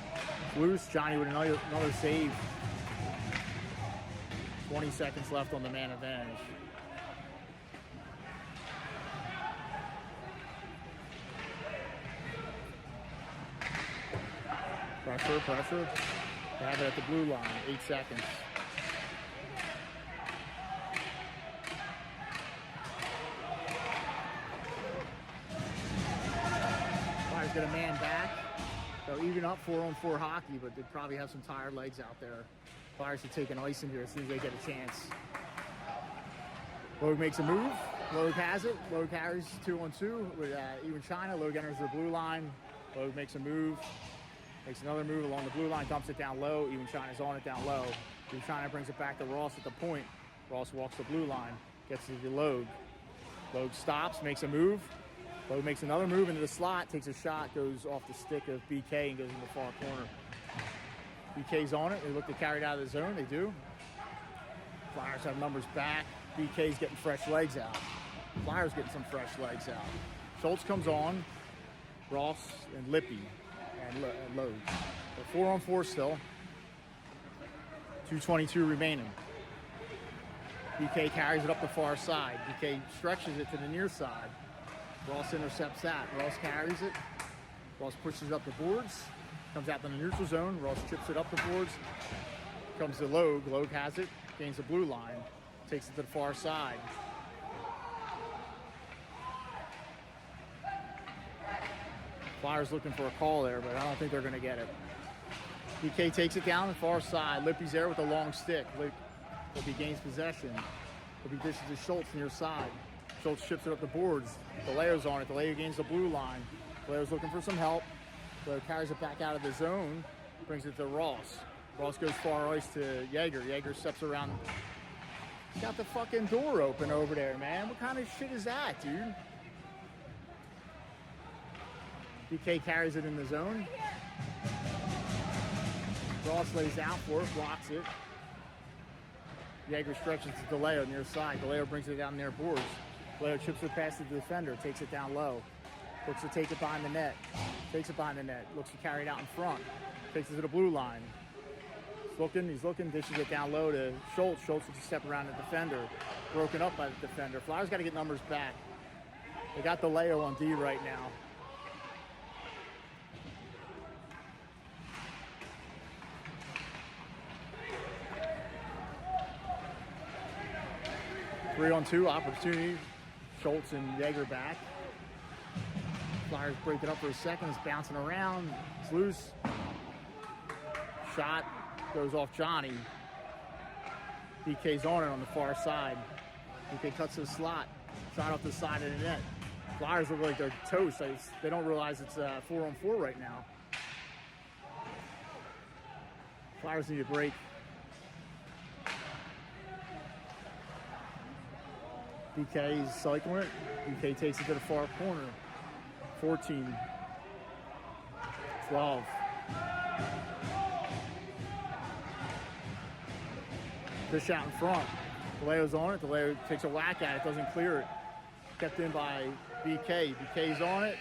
Loose. Johnny with another save. 20 seconds left on the man advantage. Pressure. They have it at the blue line. 8 seconds. Flyers get a man back. They'll even up 4-on-4 hockey, but they probably have some tired legs out there. Flyers should take an ice in here as soon as they get a chance. Logue makes a move. Logue has it. Logue carries 2-on-2 with even China. Logue enters the blue line. Logue makes a move. Makes another move along the blue line, dumps it down low. Even China's on it down low. Even China brings it back to Ross at the point. Ross walks the blue line, gets to the Logue. Logue stops, makes a move. Logue makes another move into the slot, takes a shot, goes off the stick of BK and goes in the far corner. BK's on it. They look to carry it out of the zone. They do. Flyers have numbers back. BK's getting fresh legs out. Flyers getting some fresh legs out. Schultz comes on. Ross and Lippy. And Logue. They're 4-on-4 still. 2:22 remaining. BK carries it up the far side. BK stretches it to the near side. Ross intercepts that. Ross carries it. Ross pushes it up the boards. Comes out to the neutral zone. Ross chips it up the boards. Comes to Logue. Logue has it. Gains the blue line. Takes it to the far side. Flyers looking for a call there, but I don't think they're going to get it. BK takes it down the far side. Lippy's there with a long stick. Lippy gains possession. Lippy dishes to Schultz near side. Schultz chips it up the boards. DeLeo's on it. DeLeo gains the blue line. DeLeo's looking for some help. DeLeo carries it back out of the zone. Brings it to Ross. Ross goes far ice to Yeager. Yeager steps around. He's got the fucking door open over there, man. What kind of shit is that, dude? BK carries it in the zone. Ross lays out for it, blocks it. Yeager stretches to DeLeo near side. DeLeo brings it down near boards. DeLeo chips it past the defender, takes it down low. Looks to take it behind the net. Takes it behind the net. Looks to carry it out in front. Takes it to the blue line. He's looking, dishes it down low to Schultz. Schultz will step around the defender. Broken up by the defender. Flyers got to get numbers back. They got DeLeo on D right now. 3-on-2 opportunity. Schultz and Yeager back. Flyers break it up for a second. It's bouncing around. It's loose. Shot goes off Johnny. BK's on it on the far side. BK cuts to the slot. Shot off the side of the net. Flyers look like they're toast. They don't realize it's 4-on-4 right now. Flyers need a break. BK's cycling it. BK takes it to the far corner. 14. 12. Fish out in front. DeLeo's on it. DeLeo takes a whack at it. Doesn't clear it. Kept in by BK. BK's on it.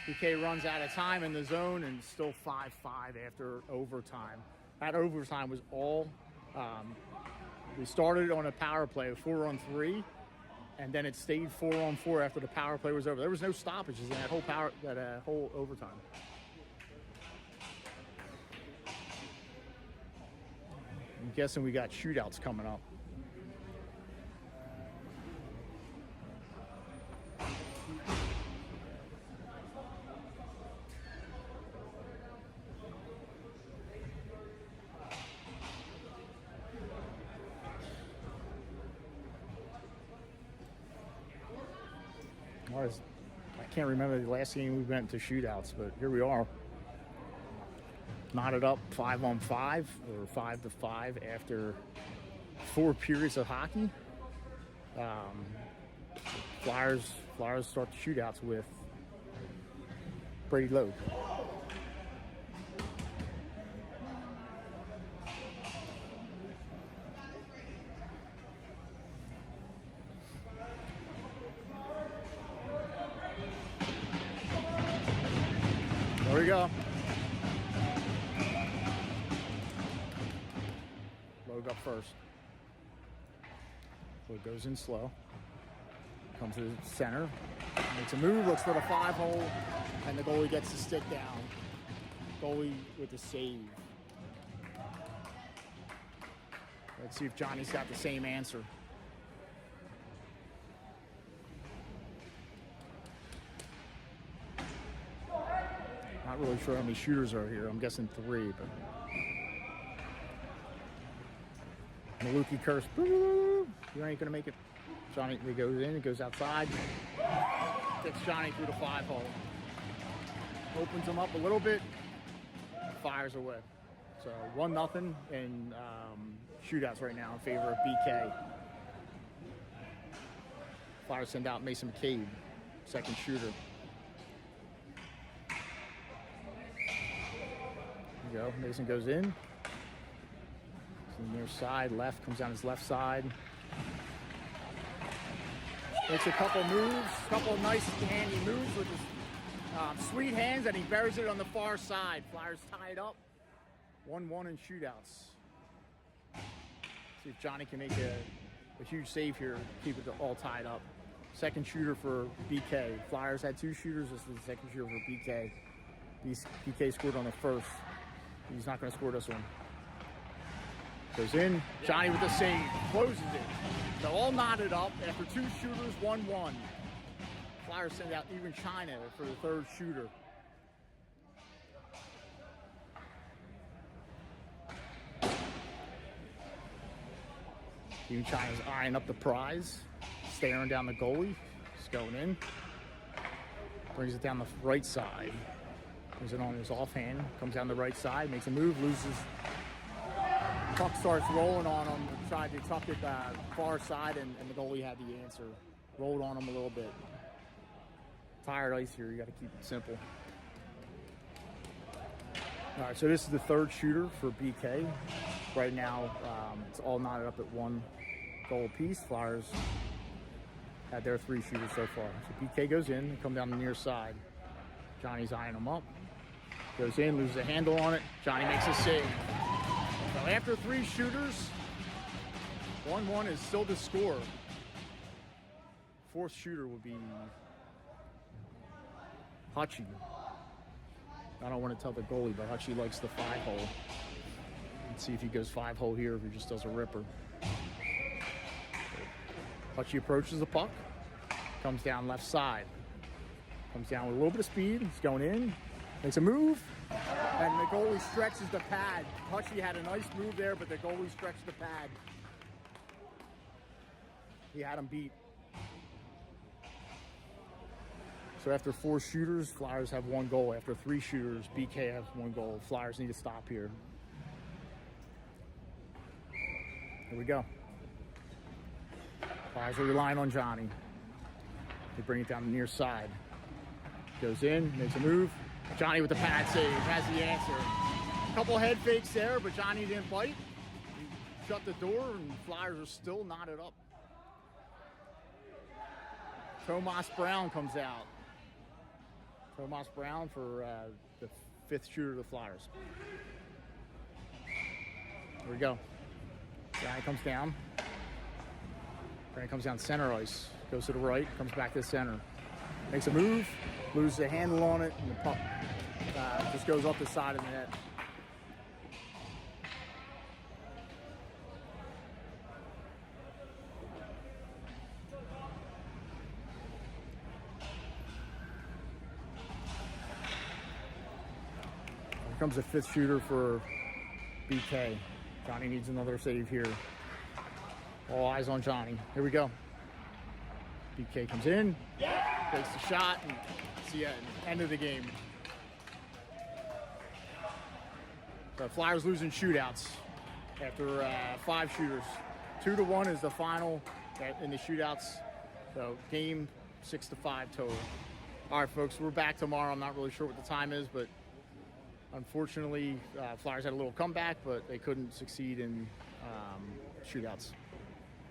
BK runs out of time in the zone and still 5-5 after overtime. That overtime was all, we started on a power play of 4-on-3, and then it stayed 4-on-4 after the power play was over. There was no stoppages in that whole overtime. I'm guessing we got shootouts coming up. I can't remember the last game we went to shootouts, but here we are. Knotted up 5-on-5 or 5-5 after 4 periods of hockey. Flyers start the shootouts with Brady Loeb. There we go. Logue up first. So it goes in slow. Comes to the center. Makes a move, looks for the 5-hole, and the goalie gets the stick down. Goalie with the save. Let's see if Johnny's got the same answer. Not really sure how many shooters are here. I'm guessing 3, but Maluki curse. You ain't gonna make it. Johnny, he goes in, he goes outside. Gets Johnny through the 5-hole. Opens him up a little bit. Fires away. So 1-0 in shootouts right now in favor of BK. Flyers send out Mason McCabe, second shooter. Go. Mason goes in. Near side, left, comes down his left side. Makes a couple moves, couple nice handy moves with his sweet hands, and he buries it on the far side. Flyers tie it up. 1-1 in shootouts. See if Johnny can make a huge save here, keep it all tied up. Second shooter for BK. Flyers had 2 shooters. This is the second shooter for BK. BK scored on the first. He's not going to score this one. Goes in. Johnny with the save. Closes it. They're all knotted up after 2 shooters, 1-1. Flyers send out even China for the third shooter. Even China's eyeing up the prize. Staring down the goalie. Just going in. Brings it down the right side. Brings it on his offhand, comes down the right side, makes a move, loses. Puck starts rolling on him, tried to tuck it far side, and the goalie had the answer. Rolled on him a little bit. Tired ice here, you got to keep it simple. All right, so this is the third shooter for BK. Right now, it's all knotted up at 1 goal apiece. Flyers had their 3 shooters so far. So BK goes in and come down the near side. Johnny's eyeing him up. Goes in, loses a handle on it. Johnny makes a save. So after 3 shooters, 1-1 is still the score. 4th shooter would be Hutchie. I don't want to tell the goalie, but Hutchie likes the 5-hole. Let's see if he goes 5-hole here, if he just does a ripper. Hutchie approaches the puck, comes down left side. Comes down with a little bit of speed. He's going in, makes a move, and the goalie stretches the pad. Hutchie had a nice move there, but the goalie stretched the pad. He had him beat. So after 4 shooters, Flyers have 1 goal. After 3 shooters, BK has 1 goal. Flyers need to stop here. Here we go. Flyers are relying on Johnny. They bring it down the near side. Goes in, makes a move. Johnny with the pad save, has the answer. A couple head fakes there, but Johnny didn't bite. He shut the door, and Flyers are still knotted up. Tomas Brown comes out. Tomas Brown for the 5th shooter of the Flyers. Here we go. Johnny comes down. Brand comes down center ice. Goes to the right, comes back to the center. Makes a move, loses a handle on it, and the puck just goes up the side of the net. Here comes the 5th shooter for BK. Johnny needs another save here. All eyes on Johnny. Here we go. BK comes in, takes the shot, and it's the end of the game. The Flyers losing shootouts after 5 shooters. 2-1 is the final in the shootouts. So game 6-5 total. All right, folks, we're back tomorrow. I'm not really sure what the time is, but unfortunately, Flyers had a little comeback, but they couldn't succeed in shootouts.